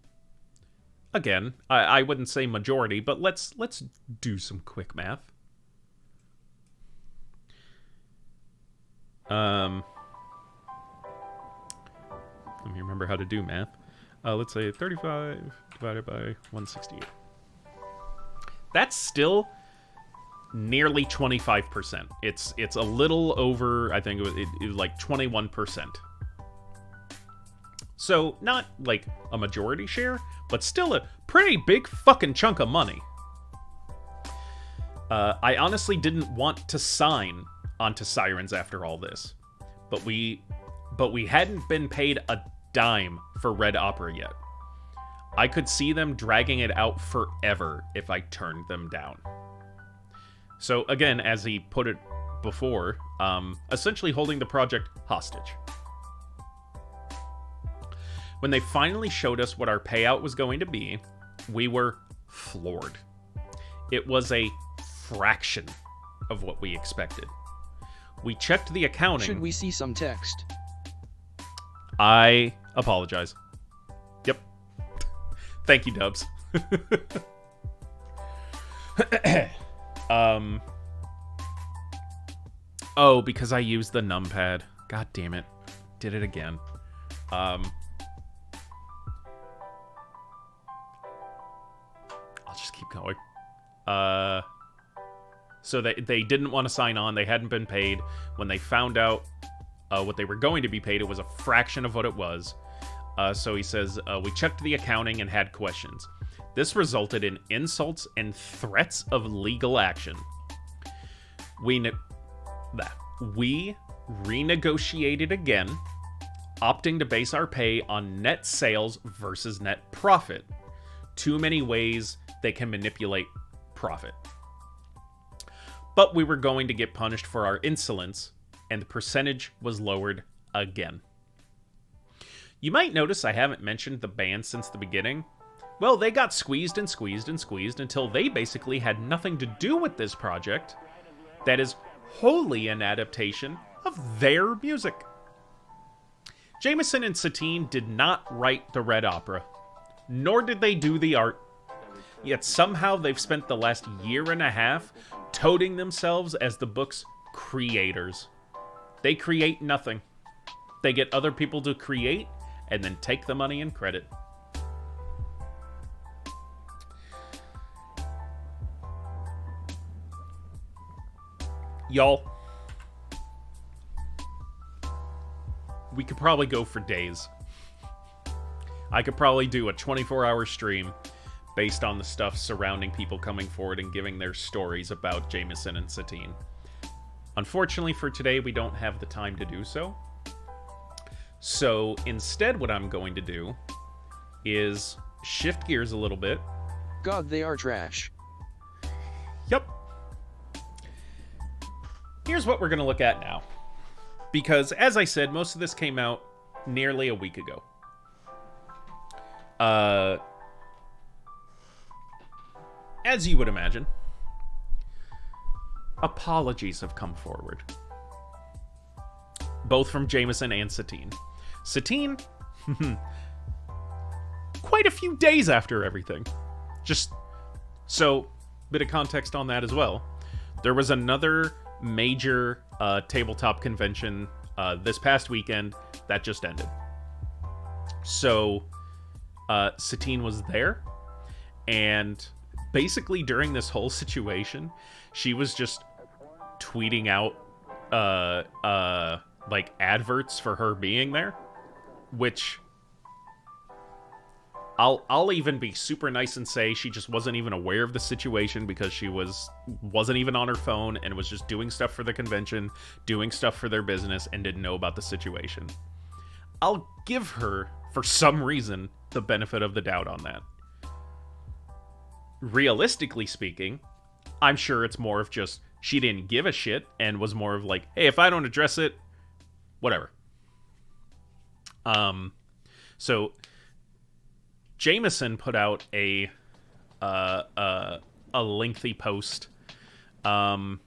again, I wouldn't say majority, but let's do some quick math. Let me remember how to do math. Let's say 35 divided by 168. That's still nearly 25%. It's a little over, I think it was like 21%. So not like a majority share, but still a pretty big fucking chunk of money. I honestly didn't want to sign onto Sirens after all this, but we hadn't been paid a dime for Red Opera yet. I could see them dragging it out forever if I turned them down. So again, as he put it before, essentially holding the project hostage. When they finally showed us what our payout was going to be, we were floored. It was a fraction of what we expected. We checked the accounting. Should we see some text? I apologize. Yep. Thank you, Dubs. Oh, because I used the numpad. God damn it. Did it again. I'll just keep going. So they didn't want to sign on. They hadn't been paid. When they found out what they were going to be paid, it was a fraction of what it was. So he says, we checked the accounting and had questions. This resulted in insults and threats of legal action. We renegotiated again, opting to base our pay on net sales versus net profit. Too many ways they can manipulate profit. But we were going to get punished for our insolence, and the percentage was lowered again. You might notice I haven't mentioned the band since the beginning. Well, they got squeezed and squeezed and squeezed until they basically had nothing to do with this project that is wholly an adaptation of their music. Jameson and Satine did not write the Red Opera, nor did they do the art. Yet somehow they've spent the last year and a half touting themselves as the book's creators. They create nothing. They get other people to create and then take the money and credit. Y'all, we could probably go for days. I could probably do a 24-hour stream based on the stuff surrounding people coming forward and giving their stories about Jameson and Satine. Unfortunately for today, we don't have the time to do so. So instead, what I'm going to do is shift gears a little bit. God, they are trash. Yep. Here's what we're going to look at now. Because, as I said, most of this came out nearly a week ago. As you would imagine, apologies have come forward. Both from Jameson and Satine. Satine, quite a few days after everything. Just so, bit of context on that as well. There was another major tabletop convention this past weekend that just ended. So, Satine was there, and basically during this whole situation, she was just tweeting out like adverts for her being there, which I'll even be super nice and say she just wasn't even aware of the situation because she wasn't even on her phone and was just doing stuff for the convention, doing stuff for their business, and didn't know about the situation. I'll give her, for some reason, the benefit of the doubt on that. Realistically speaking, I'm sure it's more of just she didn't give a shit and was more of like, hey, if I don't address it, whatever. So Jameson put out a lengthy post. When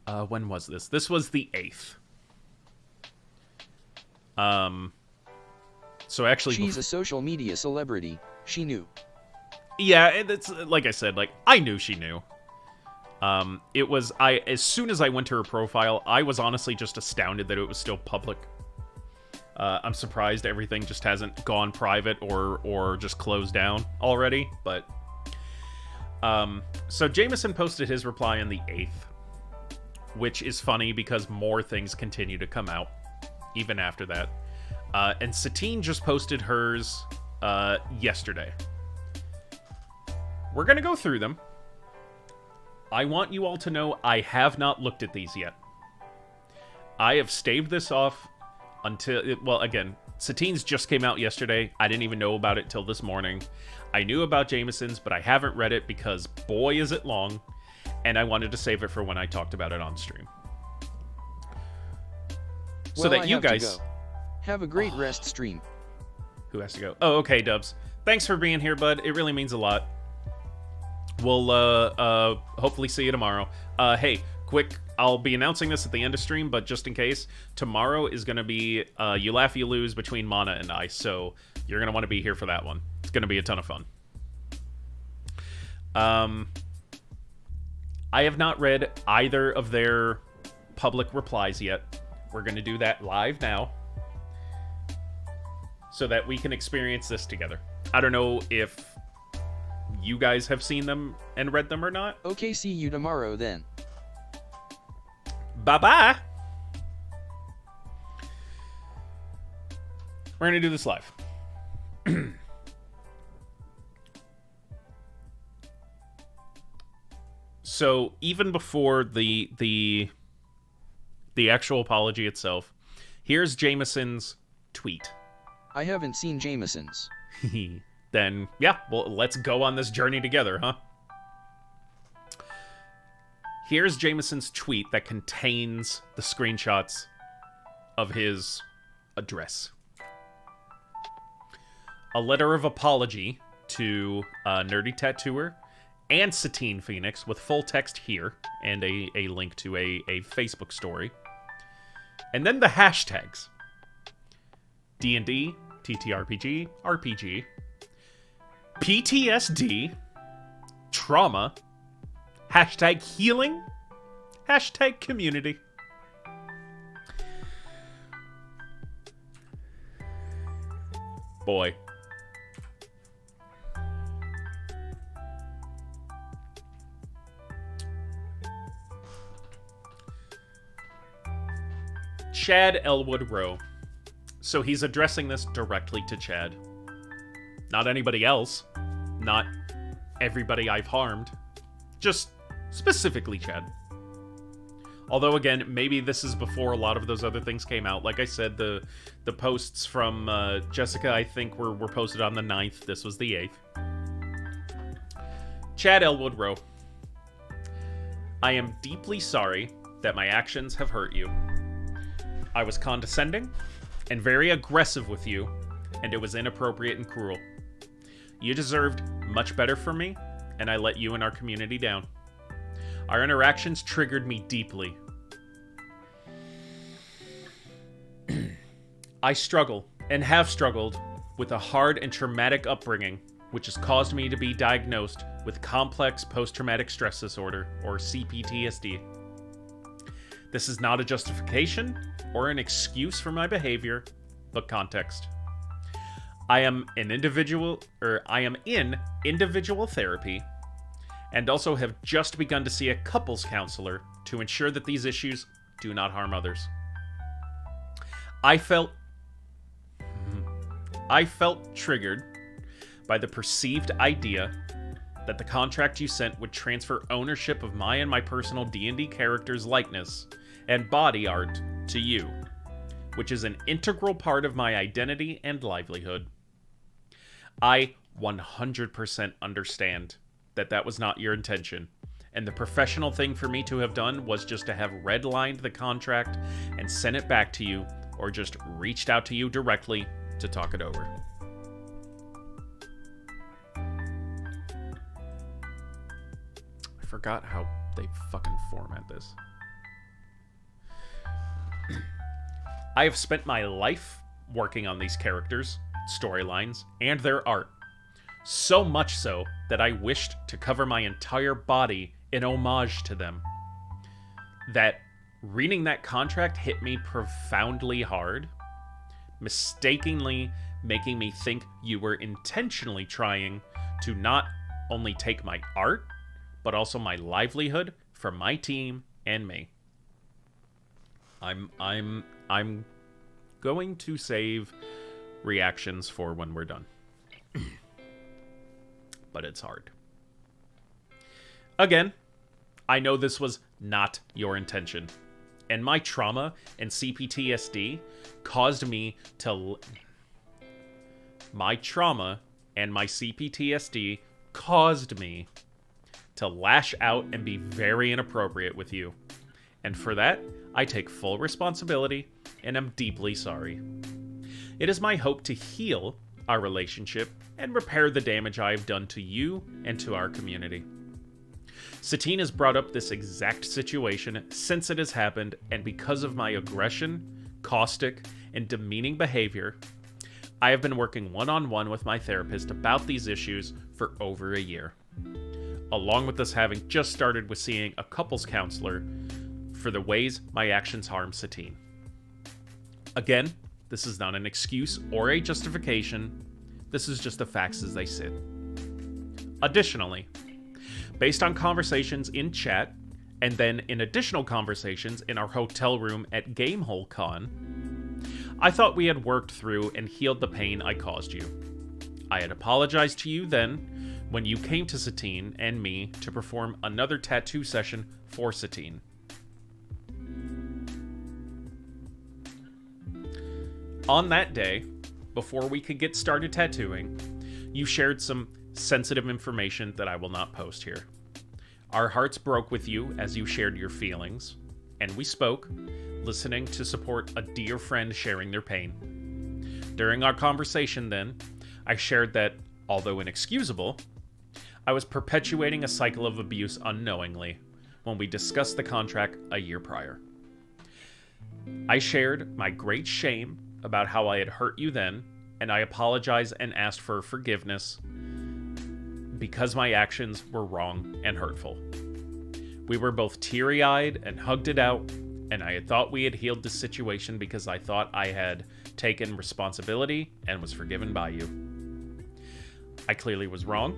was this? This was the 8th. So actually, she's a social media celebrity. She knew. Yeah, it's like I said. Like I knew she knew. It was as soon as I went to her profile, I was honestly just astounded that it was still public. I'm surprised everything just hasn't gone private or just closed down already. But so Jameson posted his reply on the 8th, which is funny because more things continue to come out even after that. And Satine just posted hers yesterday. We're gonna go through them. I want you all to know I have not looked at these yet. I have staved this off until... Well, again, Satine's just came out yesterday. I didn't even know about it till this morning. I knew about Jameson's, but I haven't read it because, boy, is it long. And I wanted to save it for when I talked about it on stream. So that you guys... Have a great rest stream. Who has to go? Oh, okay, Dubs. Thanks for being here, bud. It really means a lot. We'll hopefully see you tomorrow. Hey, quick, I'll be announcing this at the end of stream, but just in case, tomorrow is going to be You Laugh, You Lose between Mana and I, so you're going to want to be here for that one. It's going to be a ton of fun. I have not read either of their public replies yet. We're going to do that live now so that we can experience this together. I don't know if you guys have seen them and read them or not. Okay, see you tomorrow then. Bye-bye. We're going to do this live. So, even before the actual apology itself, here's Jameson's tweet. I haven't seen Jameson's. Then, yeah, well, let's go on this journey together, huh? Here's Jameson's tweet that contains the screenshots of his address. A letter of apology to Nerdy Tattooer and Satine Phoenix with full text here and a link to a Facebook story. And then the hashtags. D&D, TTRPG, RPG, PTSD, trauma, hashtag healing, hashtag community. Boy. Chad Elwood Rowe. So he's addressing this directly to Chad. Not anybody else. Not everybody I've harmed. Just specifically Chad. Although, again, maybe this is before a lot of those other things came out. Like I said, the posts from Jessica, I think, were posted on the 9th. This was the 8th. Chad Elwood Rowe. I am deeply sorry that my actions have hurt you. I was condescending and very aggressive with you, and it was inappropriate and cruel. You deserved much better from me, and I let you and our community down. Our interactions triggered me deeply. I struggle, and have struggled, with a hard and traumatic upbringing, which has caused me to be diagnosed with complex post-traumatic stress disorder, or CPTSD. This is not a justification or an excuse for my behavior, but context. I am in individual therapy, and also have just begun to see a couples counselor to ensure that these issues do not harm others. I felt triggered by the perceived idea that the contract you sent would transfer ownership of my and my personal D&D character's likeness and body art to you, which is an integral part of my identity and livelihood. I 100% understand that was not your intention, and the professional thing for me to have done was just to have redlined the contract and sent it back to you, or just reached out to you directly to talk it over. I forgot how they fucking format this. I have spent my life working on these characters, storylines, and their art. So much so that I wished to cover my entire body in homage to them. That reading that contract hit me profoundly hard, mistakenly making me think you were intentionally trying to not only take my art, but also my livelihood from my team and me. I'm going to save reactions for when we're done. But it's hard. Again, I know this was not your intention. And my trauma and CPTSD caused me to... My trauma and my CPTSD caused me to lash out and be very inappropriate with you. And for that, I take full responsibility and am deeply sorry. It is my hope to heal our relationship and repair the damage I have done to you and to our community. Satine has brought up this exact situation since it has happened, and because of my aggression, caustic, and demeaning behavior, I have been working one-on-one with my therapist about these issues for over a year. Along with us having just started with seeing a couples counselor for the ways my actions harm Satine. Again, this is not an excuse or a justification. This is just the facts as they sit. Additionally, based on conversations in chat, and then in additional conversations in our hotel room at Gamehole Con, I thought we had worked through and healed the pain I caused you. I had apologized to you then when you came to Satine and me to perform another tattoo session for Satine. On that day, before we could get started tattooing, you shared some sensitive information that I will not post here. Our hearts broke with you as you shared your feelings, and we spoke, listening to support a dear friend sharing their pain. During our conversation then, I shared that, although inexcusable, I was perpetuating a cycle of abuse unknowingly when we discussed the contract a year prior. I shared my great shame about how I had hurt you then, and I apologized and asked for forgiveness because my actions were wrong and hurtful. We were both teary-eyed and hugged it out, and I had thought we had healed the situation because I thought I had taken responsibility and was forgiven by you. I clearly was wrong,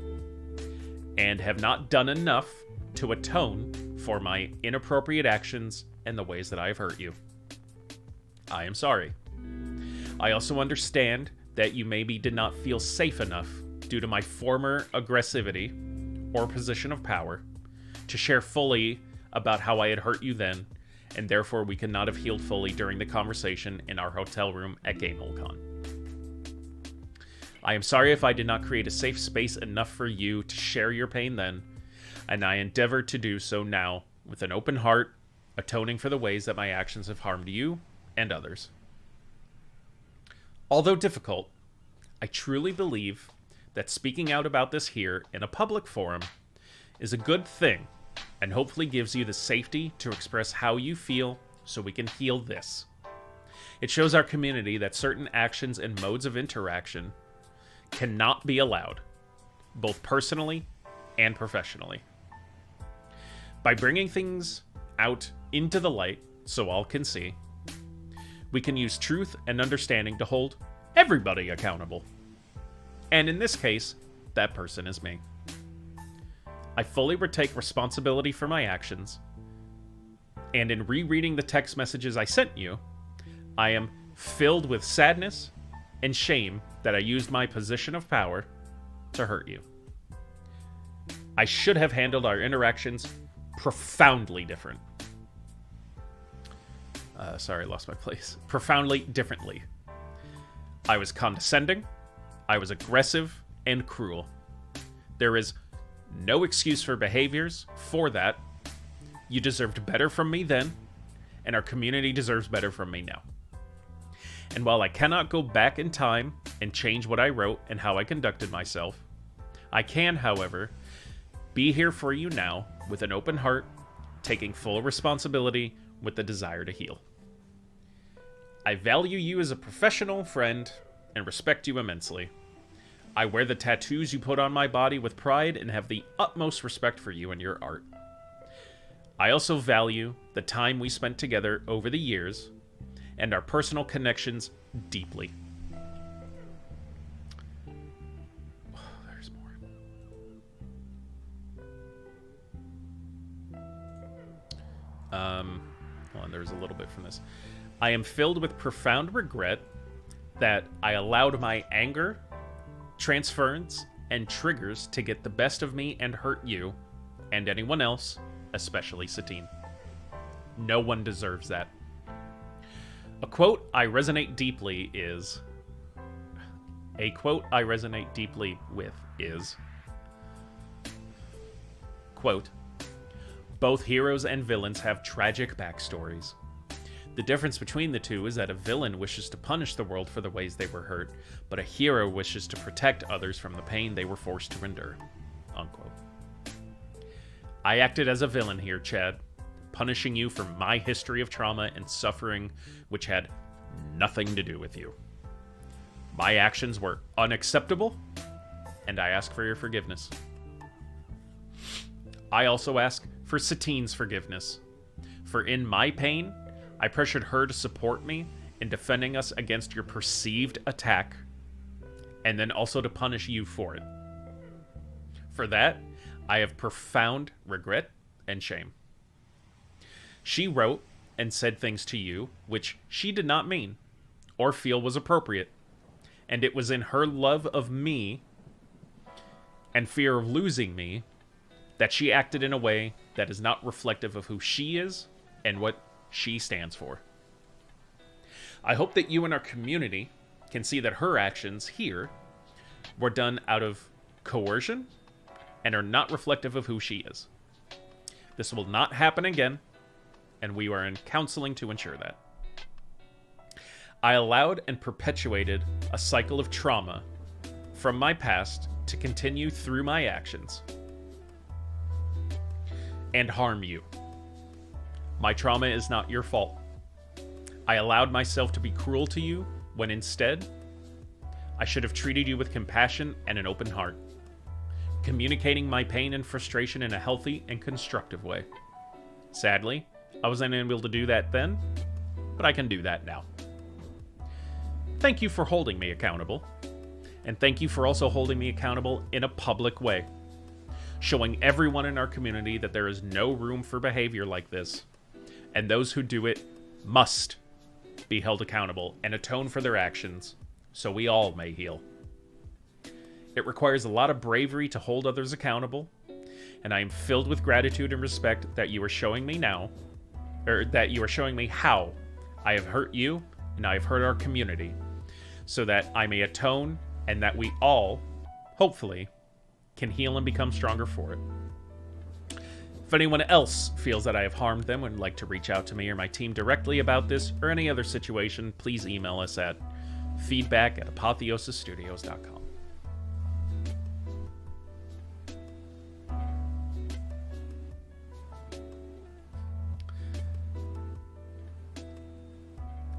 and have not done enough to atone for my inappropriate actions and the ways that I have hurt you. I am sorry. I also understand that you maybe did not feel safe enough due to my former aggressivity or position of power to share fully about how I had hurt you then, and therefore we could not have healed fully during the conversation in our hotel room at GameHoleCon. I am sorry if I did not create a safe space enough for you to share your pain then, and I endeavor to do so now with an open heart, atoning for the ways that my actions have harmed you and others. Although difficult, I truly believe that speaking out about this here in a public forum is a good thing and hopefully gives you the safety to express how you feel so we can heal this. It shows our community that certain actions and modes of interaction cannot be allowed, both personally and professionally. By bringing things out into the light so all can see, we can use truth and understanding to hold everybody accountable. And in this case, that person is me. I fully take responsibility for my actions, and in rereading the text messages I sent you, I am filled with sadness and shame that I used my position of power to hurt you. I should have handled our interactions profoundly different. Sorry, I lost my place. Profoundly differently. I was condescending, I was aggressive, and cruel. There is no excuse for behaviors for that. You deserved better from me then, and our community deserves better from me now. And while I cannot go back in time and change what I wrote and how I conducted myself, I can, however, be here for you now with an open heart, taking full responsibility with the desire to heal. I value you as a professional friend and respect you immensely. I wear the tattoos you put on my body with pride and have the utmost respect for you and your art. I also value the time we spent together over the years and our personal connections deeply. Oh, there's more. Hold on, there's a little bit from this. I am filled with profound regret that I allowed my anger, transference, and triggers to get the best of me and hurt you and anyone else, especially Satine. No one deserves that. A quote I resonate deeply with is, quote, both heroes and villains have tragic backstories. The difference between the two is that a villain wishes to punish the world for the ways they were hurt, but a hero wishes to protect others from the pain they were forced to endure. Unquote. I acted as a villain here, Chad, punishing you for my history of trauma and suffering which had nothing to do with you. My actions were unacceptable, and I ask for your forgiveness. I also ask for Satine's forgiveness, for in my pain, I pressured her to support me in defending us against your perceived attack, and then also to punish you for it. For that, I have profound regret and shame. She wrote and said things to you which she did not mean or feel was appropriate, and it was in her love of me and fear of losing me that she acted in a way that is not reflective of who she is and what she stands for. I hope that you and our community can see that her actions here were done out of coercion and are not reflective of who she is. This will not happen again, and we are in counseling to ensure that. I allowed and perpetuated a cycle of trauma from my past to continue through my actions and harm you. My trauma is not your fault. I allowed myself to be cruel to you when instead, I should have treated you with compassion and an open heart, communicating my pain and frustration in a healthy and constructive way. Sadly, I was unable to do that then, but I can do that now. Thank you for holding me accountable, and thank you for also holding me accountable in a public way, showing everyone in our community that there is no room for behavior like this, and those who do it must be held accountable and atone for their actions so we all may heal. It requires a lot of bravery to hold others accountable, and I am filled with gratitude and respect that you are showing me now, or that you are showing me how I have hurt you and I have hurt our community, so that I may atone and that we all, hopefully, can heal and become stronger for it. If anyone else feels that I have harmed them and would like to reach out to me or my team directly about this or any other situation, please email us at feedback@apotheosisstudios.com.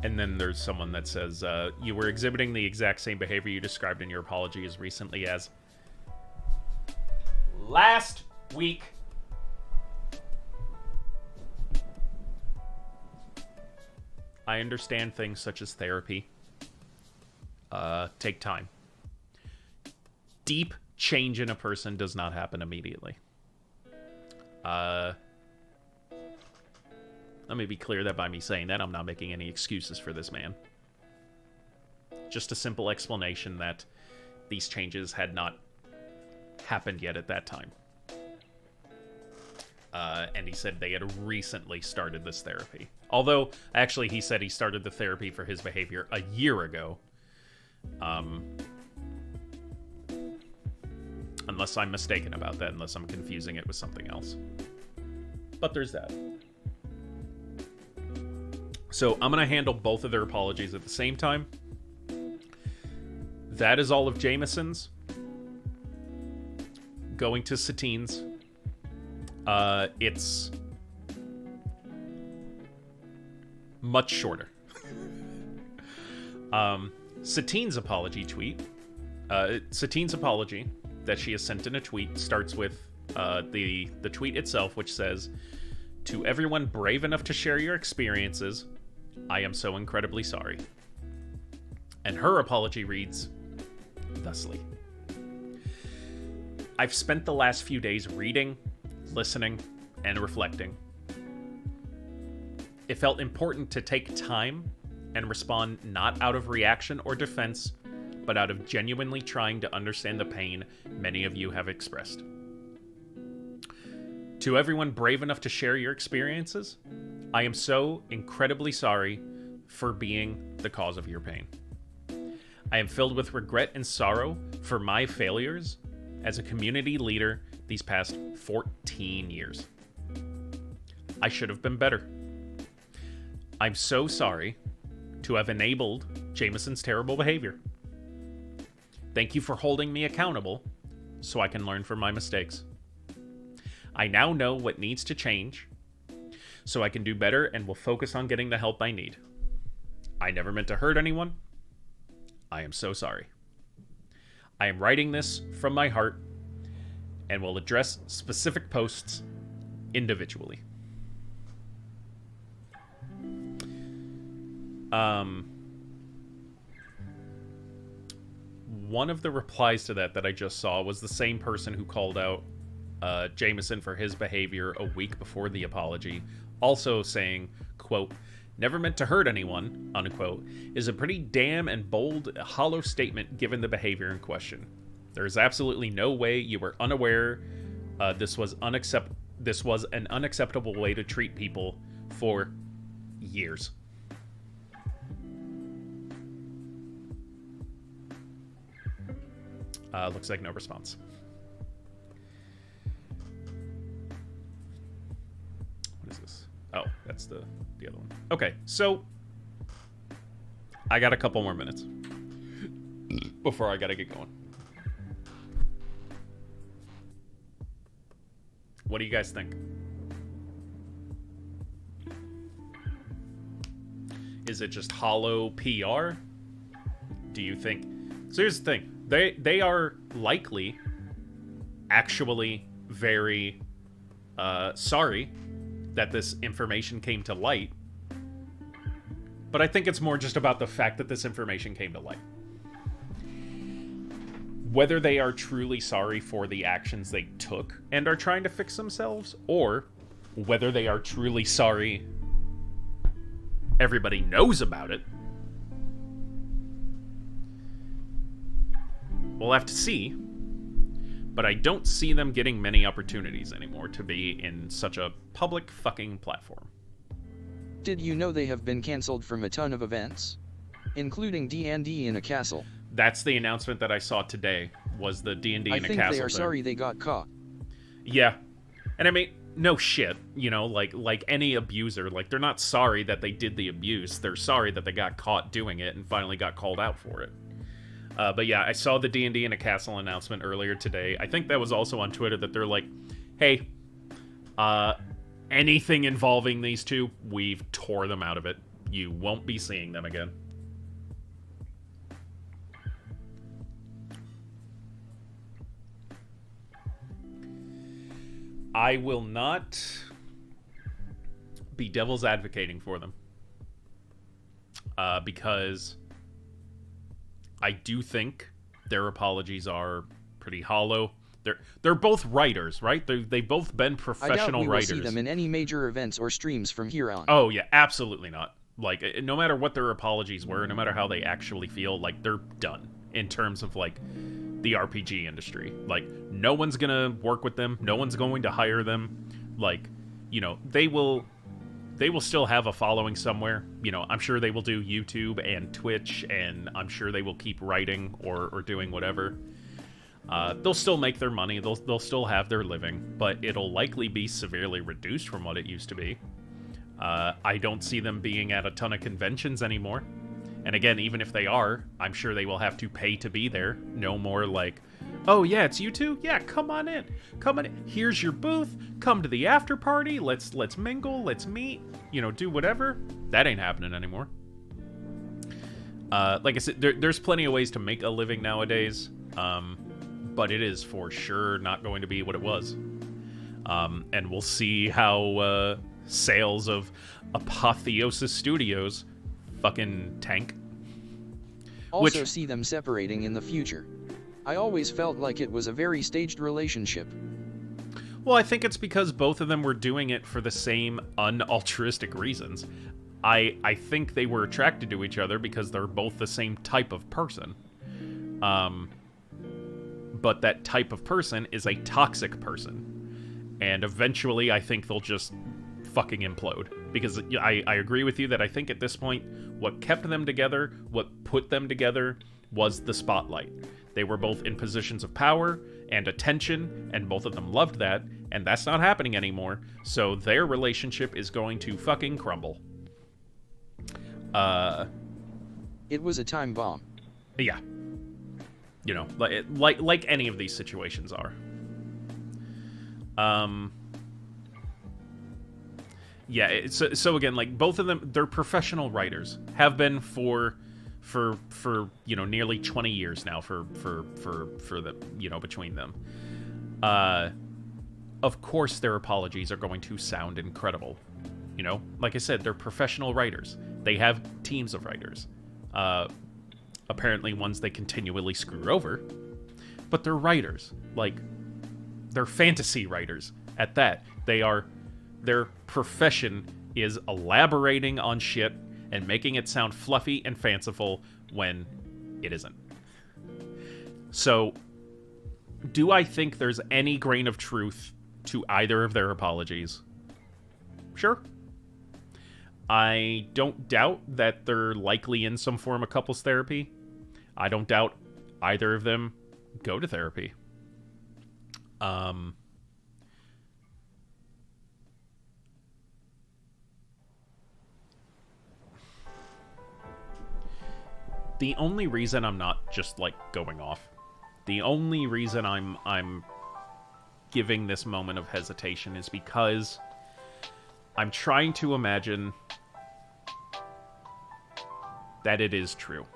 And then there's someone that says, you were exhibiting the exact same behavior you described in your apology as recently as last week. I understand things such as therapy take time. Deep change in a person does not happen immediately. Let me be clear that by me saying that, I'm not making any excuses for this man. Just a simple explanation that these changes had not happened yet at that time. And he said they had recently started this therapy. Although, actually, he said he started the therapy for his behavior a year ago. Unless I'm mistaken about that, unless I'm confusing it with something else. But there's that. So I'm going to handle both of their apologies at the same time. That is all of Jameson's. Going to Satine's. It's much shorter. Satine's apology tweet. Satine's apology that she has sent in a tweet starts with the tweet itself, which says, "To everyone brave enough to share your experiences, I am so incredibly sorry." And her apology reads thusly: "I've spent the last few days reading, listening, and reflecting. It felt important to take time and respond not out of reaction or defense, but out of genuinely trying to understand the pain many of you have expressed. To everyone brave enough to share your experiences, I am so incredibly sorry for being the cause of your pain. I am filled with regret and sorrow for my failures as a community leader these past 14 years. I should have been better. I'm so sorry to have enabled Jameson's terrible behavior. Thank you for holding me accountable so I can learn from my mistakes. I now know what needs to change so I can do better and will focus on getting the help I need. I never meant to hurt anyone. I am so sorry. I am writing this from my heart and will address specific posts individually." One of the replies to that I just saw was the same person who called out Jameson for his behavior a week before the apology, also saying, quote, "Never meant to hurt anyone," unquote, is a pretty damn and bold, hollow statement given the behavior in question. There is absolutely no way you were unaware this was an unacceptable way to treat people for years. Looks like no response. that's the other one. Okay, so I got a couple more minutes before I gotta get going. What do you guys think? Is it just hollow PR? Do you think... So here's the thing. They are likely actually very sorry that this information came to light. But I think it's more just about the fact that this information came to light. Whether they are truly sorry for the actions they took and are trying to fix themselves, or whether they are truly sorry everybody knows about it, we'll have to see. But I don't see them getting many opportunities anymore to be in such a public fucking platform. Did you know they have been cancelled from a ton of events? Including D&D in a castle. That's the announcement that I saw today, was the D&D in a castle. I think they are sorry they got caught. Yeah. And I mean, no shit, you know, like any abuser, like they're not sorry that they did the abuse, they're sorry that they got caught doing it and finally got called out for it. But yeah, I saw the D&D in a castle announcement earlier today. I think that was also on Twitter that they're like, hey, anything involving these two, we've tore them out of it. You won't be seeing them again. I will not be devil's advocating for them. Because I do think their apologies are pretty hollow. They're both writers, right? They've both been professional writers. I doubt we will writers. see them in any major events or streams from here on. Oh yeah, absolutely not. Like, no matter what their apologies were, no matter how they actually feel, like, they're done in terms of, like, the RPG industry. Like, no one's gonna work with them. No one's going to hire them. Like, you know, they will still have a following somewhere. You know, I'm sure they will do YouTube and Twitch, and I'm sure they will keep writing or doing whatever. They'll still make their money. They'll still have their living, but it'll likely be severely reduced from what it used to be. I don't see them being at a ton of conventions anymore. And again, even if they are, I'm sure they will have to pay to be there. No more like, oh yeah, it's you two? Yeah, come on in. Come on in. Here's your booth. Come to the after party. Let's mingle. Let's meet. You know, do whatever. That ain't happening anymore. Like I said, there's plenty of ways to make a living nowadays. But it is for sure not going to be what it was. And we'll see how sales of Apotheosis Studios fucking tank. Also see them separating in the future. I always felt like it was a very staged relationship. Well, I think it's because both of them were doing it for the same unaltruistic reasons. I think they were attracted to each other because they're both the same type of person. But that type of person is a toxic person. And eventually I think they'll just fucking implode. Because I agree with you that I think at this point, what kept them together, what put them together, was the spotlight. They were both in positions of power and attention, and both of them loved that, and that's not happening anymore, so their relationship is going to fucking crumble. It was a time bomb. Yeah. You know, like any of these situations are. Yeah, so again, like, both of them, they're professional writers. Have been for you know, nearly 20 years now for the, you know, between them. Of course their apologies are going to sound incredible. You know, like I said, they're professional writers. They have teams of writers. Apparently ones they continually screw over. But they're writers. Like, they're fantasy writers at that. Their profession is elaborating on shit and making it sound fluffy and fanciful when it isn't. So, do I think there's any grain of truth to either of their apologies? Sure. I don't doubt that they're likely in some form of couples therapy. I don't doubt either of them go to therapy. the only reason I'm not just like going off, the only reason I'm giving this moment of hesitation is because I'm trying to imagine that it is true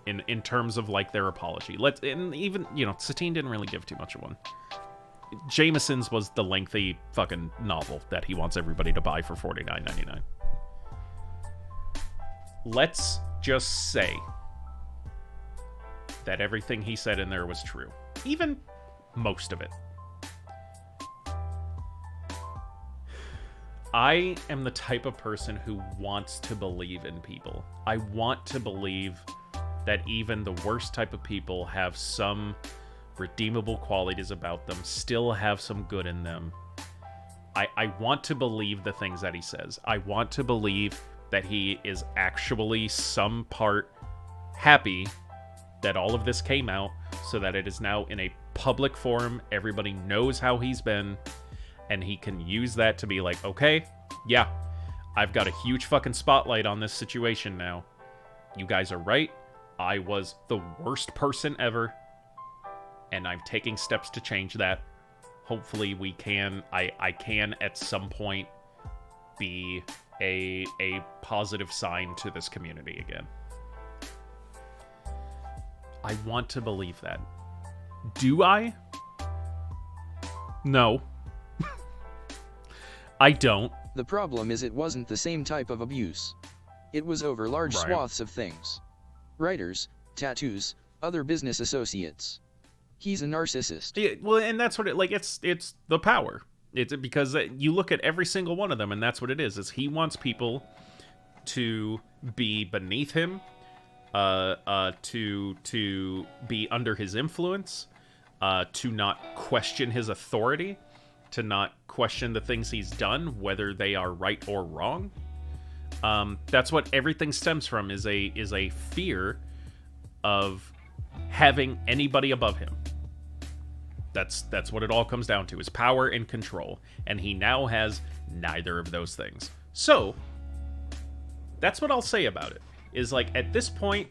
in terms of like their apology. And even, you know, Satine didn't really give too much of one. Jameson's was the lengthy fucking novel that he wants everybody to buy for $49.99. Let's just say that everything he said in there was true. Even most of it. I am the type of person who wants to believe in people. I want to believe that even the worst type of people have some redeemable qualities about them, still have some good in them. I want to believe the things that he says. I want to believe that he is actually some part happy that all of this came out, so that it is now in a public forum. Everybody knows how he's been, and he can use that to be like, okay, yeah, I've got a huge fucking spotlight on this situation now. You guys are right. I was the worst person ever, and I'm taking steps to change that. Hopefully we can, I can at some point be a positive sign to this community again. I want to believe that. Do I? No. I don't. The problem is it wasn't the same type of abuse. It was over large swaths of things. Writers, tattoos, other business associates. He's a narcissist. Yeah, well, and that's what it, like, it's the power. It's because you look at every single one of them, and that's what it is he wants people to be beneath him, to be under his influence, to not question his authority, to not question the things he's done, whether they are right or wrong. That's what everything stems from, is a fear of having anybody above him. That's what it all comes down to, is power and control. And he now has neither of those things. So, that's what I'll say about it. Is like, at this point,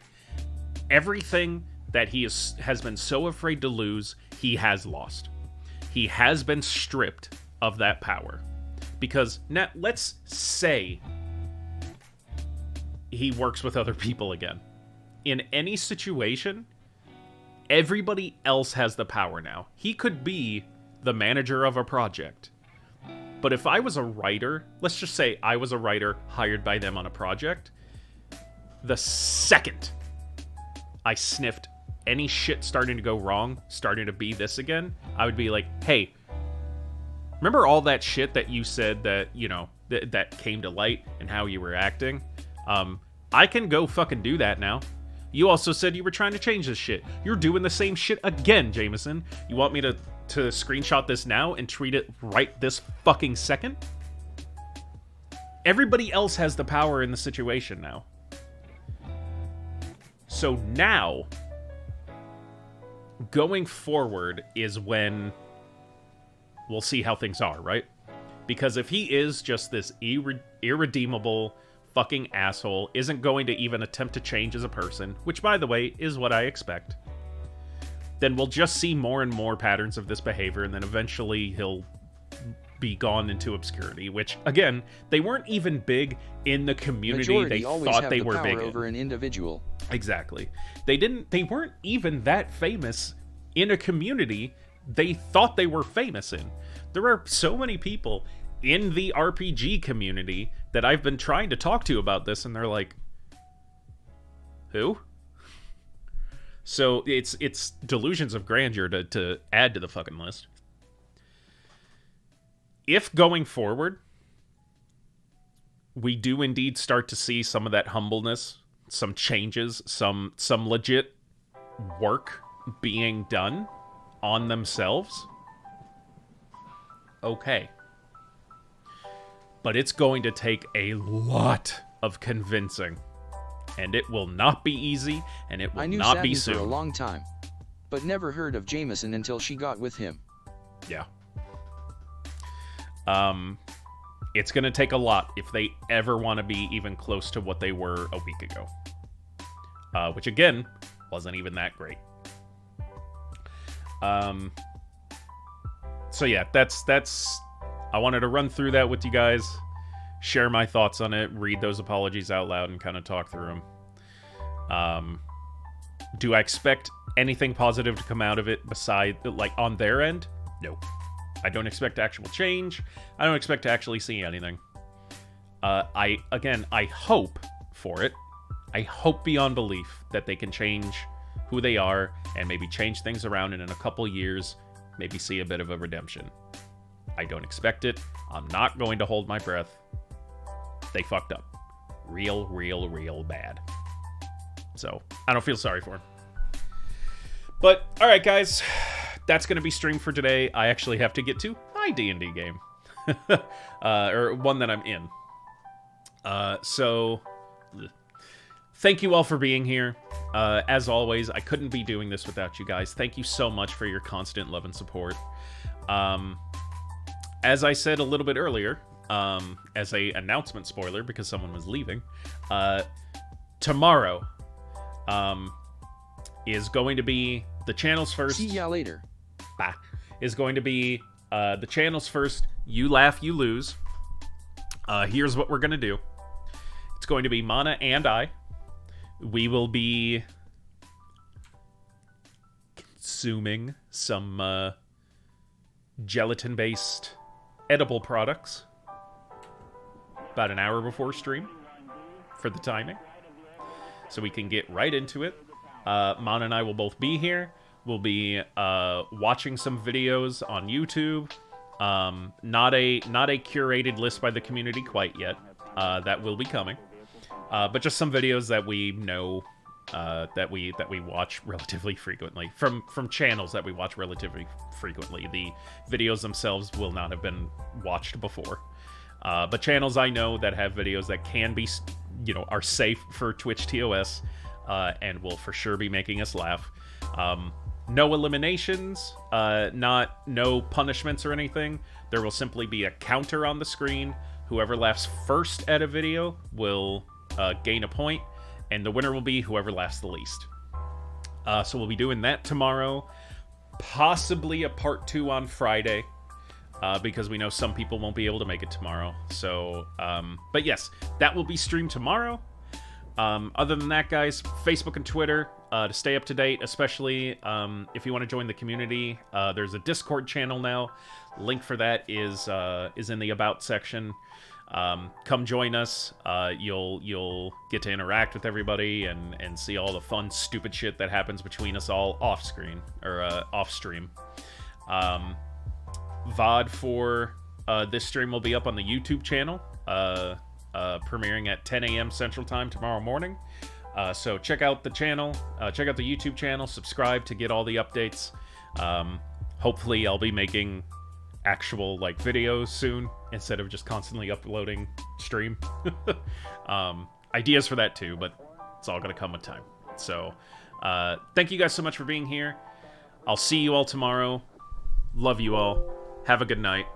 everything that he has been so afraid to lose, he has lost. He has been stripped of that power. Because, now, let's say he works with other people again. In any situation, everybody else has the power now. He could be the manager of a project. But if I was a writer, let's just say I was a writer hired by them on a project, the second I sniffed any shit starting to go wrong, starting to be this again, I would be like, hey, remember all that shit that you said that, you know, that came to light and how you were acting? I can go fucking do that now. You also said you were trying to change this shit. You're doing the same shit again, Jameson. You want me to screenshot this now and treat it right this fucking second? Everybody else has the power in the situation now. So now, going forward is when we'll see how things are, right? Because if he is just this irredeemable fucking asshole, isn't going to even attempt to change as a person, which, by the way, is what I expect, then we'll just see more and more patterns of this behavior, and then eventually he'll be gone into obscurity, which, again, they weren't even big in the community Majority they always thought have they the were power big over in. an individual. Exactly. They weren't even that famous in a community they thought they were famous in. There are so many people in the RPG community that I've been trying to talk to about this, and they're like, who? So it's delusions of grandeur to add to the fucking list. If going forward, we do indeed start to see some of that humbleness, some changes, some legit work being done on themselves, okay. But it's going to take a lot of convincing. And it will not be easy, and it will not be soon. I knew Satin for a long time, but never heard of Jameson until she got with him. Yeah. It's going to take a lot if they ever want to be even close to what they were a week ago. which again wasn't even that great. So yeah, that's I wanted to run through that with you guys, share my thoughts on it, read those apologies out loud, and kind of talk through them. Do I expect anything positive to come out of it beside, like, on their end? No. I don't expect actual change. I don't expect to actually see anything. I hope for it. I hope beyond belief that they can change who they are and maybe change things around, and in a couple years, maybe see a bit of a redemption. I don't expect it. I'm not going to hold my breath. They fucked up. Real, real, real bad. So, I don't feel sorry for them. But, alright guys, that's going to be stream for today. I actually have to get to my D&D game. Or one that I'm in. So, thank you all for being here. As always, I couldn't be doing this without you guys. Thank you so much for your constant love and support. As I said a little bit earlier, as a announcement spoiler, because someone was leaving, tomorrow is going to be the channel's first... See ya later. Bye. Is going to be the channel's first You Laugh, You Lose. Here's what we're going to do. It's going to be Mana and I. We will be consuming some gelatin-based edible products about an hour before stream for the timing, so we can get right into it. Mana and I will both be here. We'll be watching some videos on YouTube. Not a curated list by the community quite yet. That will be coming. But just some videos that we know that we watch relatively frequently from channels that we watch relatively frequently. The videos themselves will not have been watched before, but channels I know that have videos that can be, are safe for Twitch TOS, and will for sure be making us laugh. No eliminations, no punishments or anything. There will simply be a counter on the screen. Whoever laughs first at a video will gain a point, and the winner will be whoever laughs the least. So we'll be doing that tomorrow, possibly a part 2 on Friday, because we know some people won't be able to make it tomorrow. So, but yes, that will be streamed tomorrow. Other than that, guys, Facebook and Twitter to stay up to date, especially if you want to join the community. There's a Discord channel now. Link for that is in the About section. Come join us. You'll get to interact with everybody and see all the fun, stupid shit that happens between us all off screen or off stream. VOD for this stream will be up on the YouTube channel, premiering at 10 a.m. Central Time tomorrow morning. So check out the channel, check out the YouTube channel, subscribe to get all the updates. Hopefully I'll be making actual videos soon instead of just constantly uploading stream. Ideas for that too, but it's all gonna come with time. So thank you guys so much for being here. I'll see you all tomorrow. Love you all. Have a good night.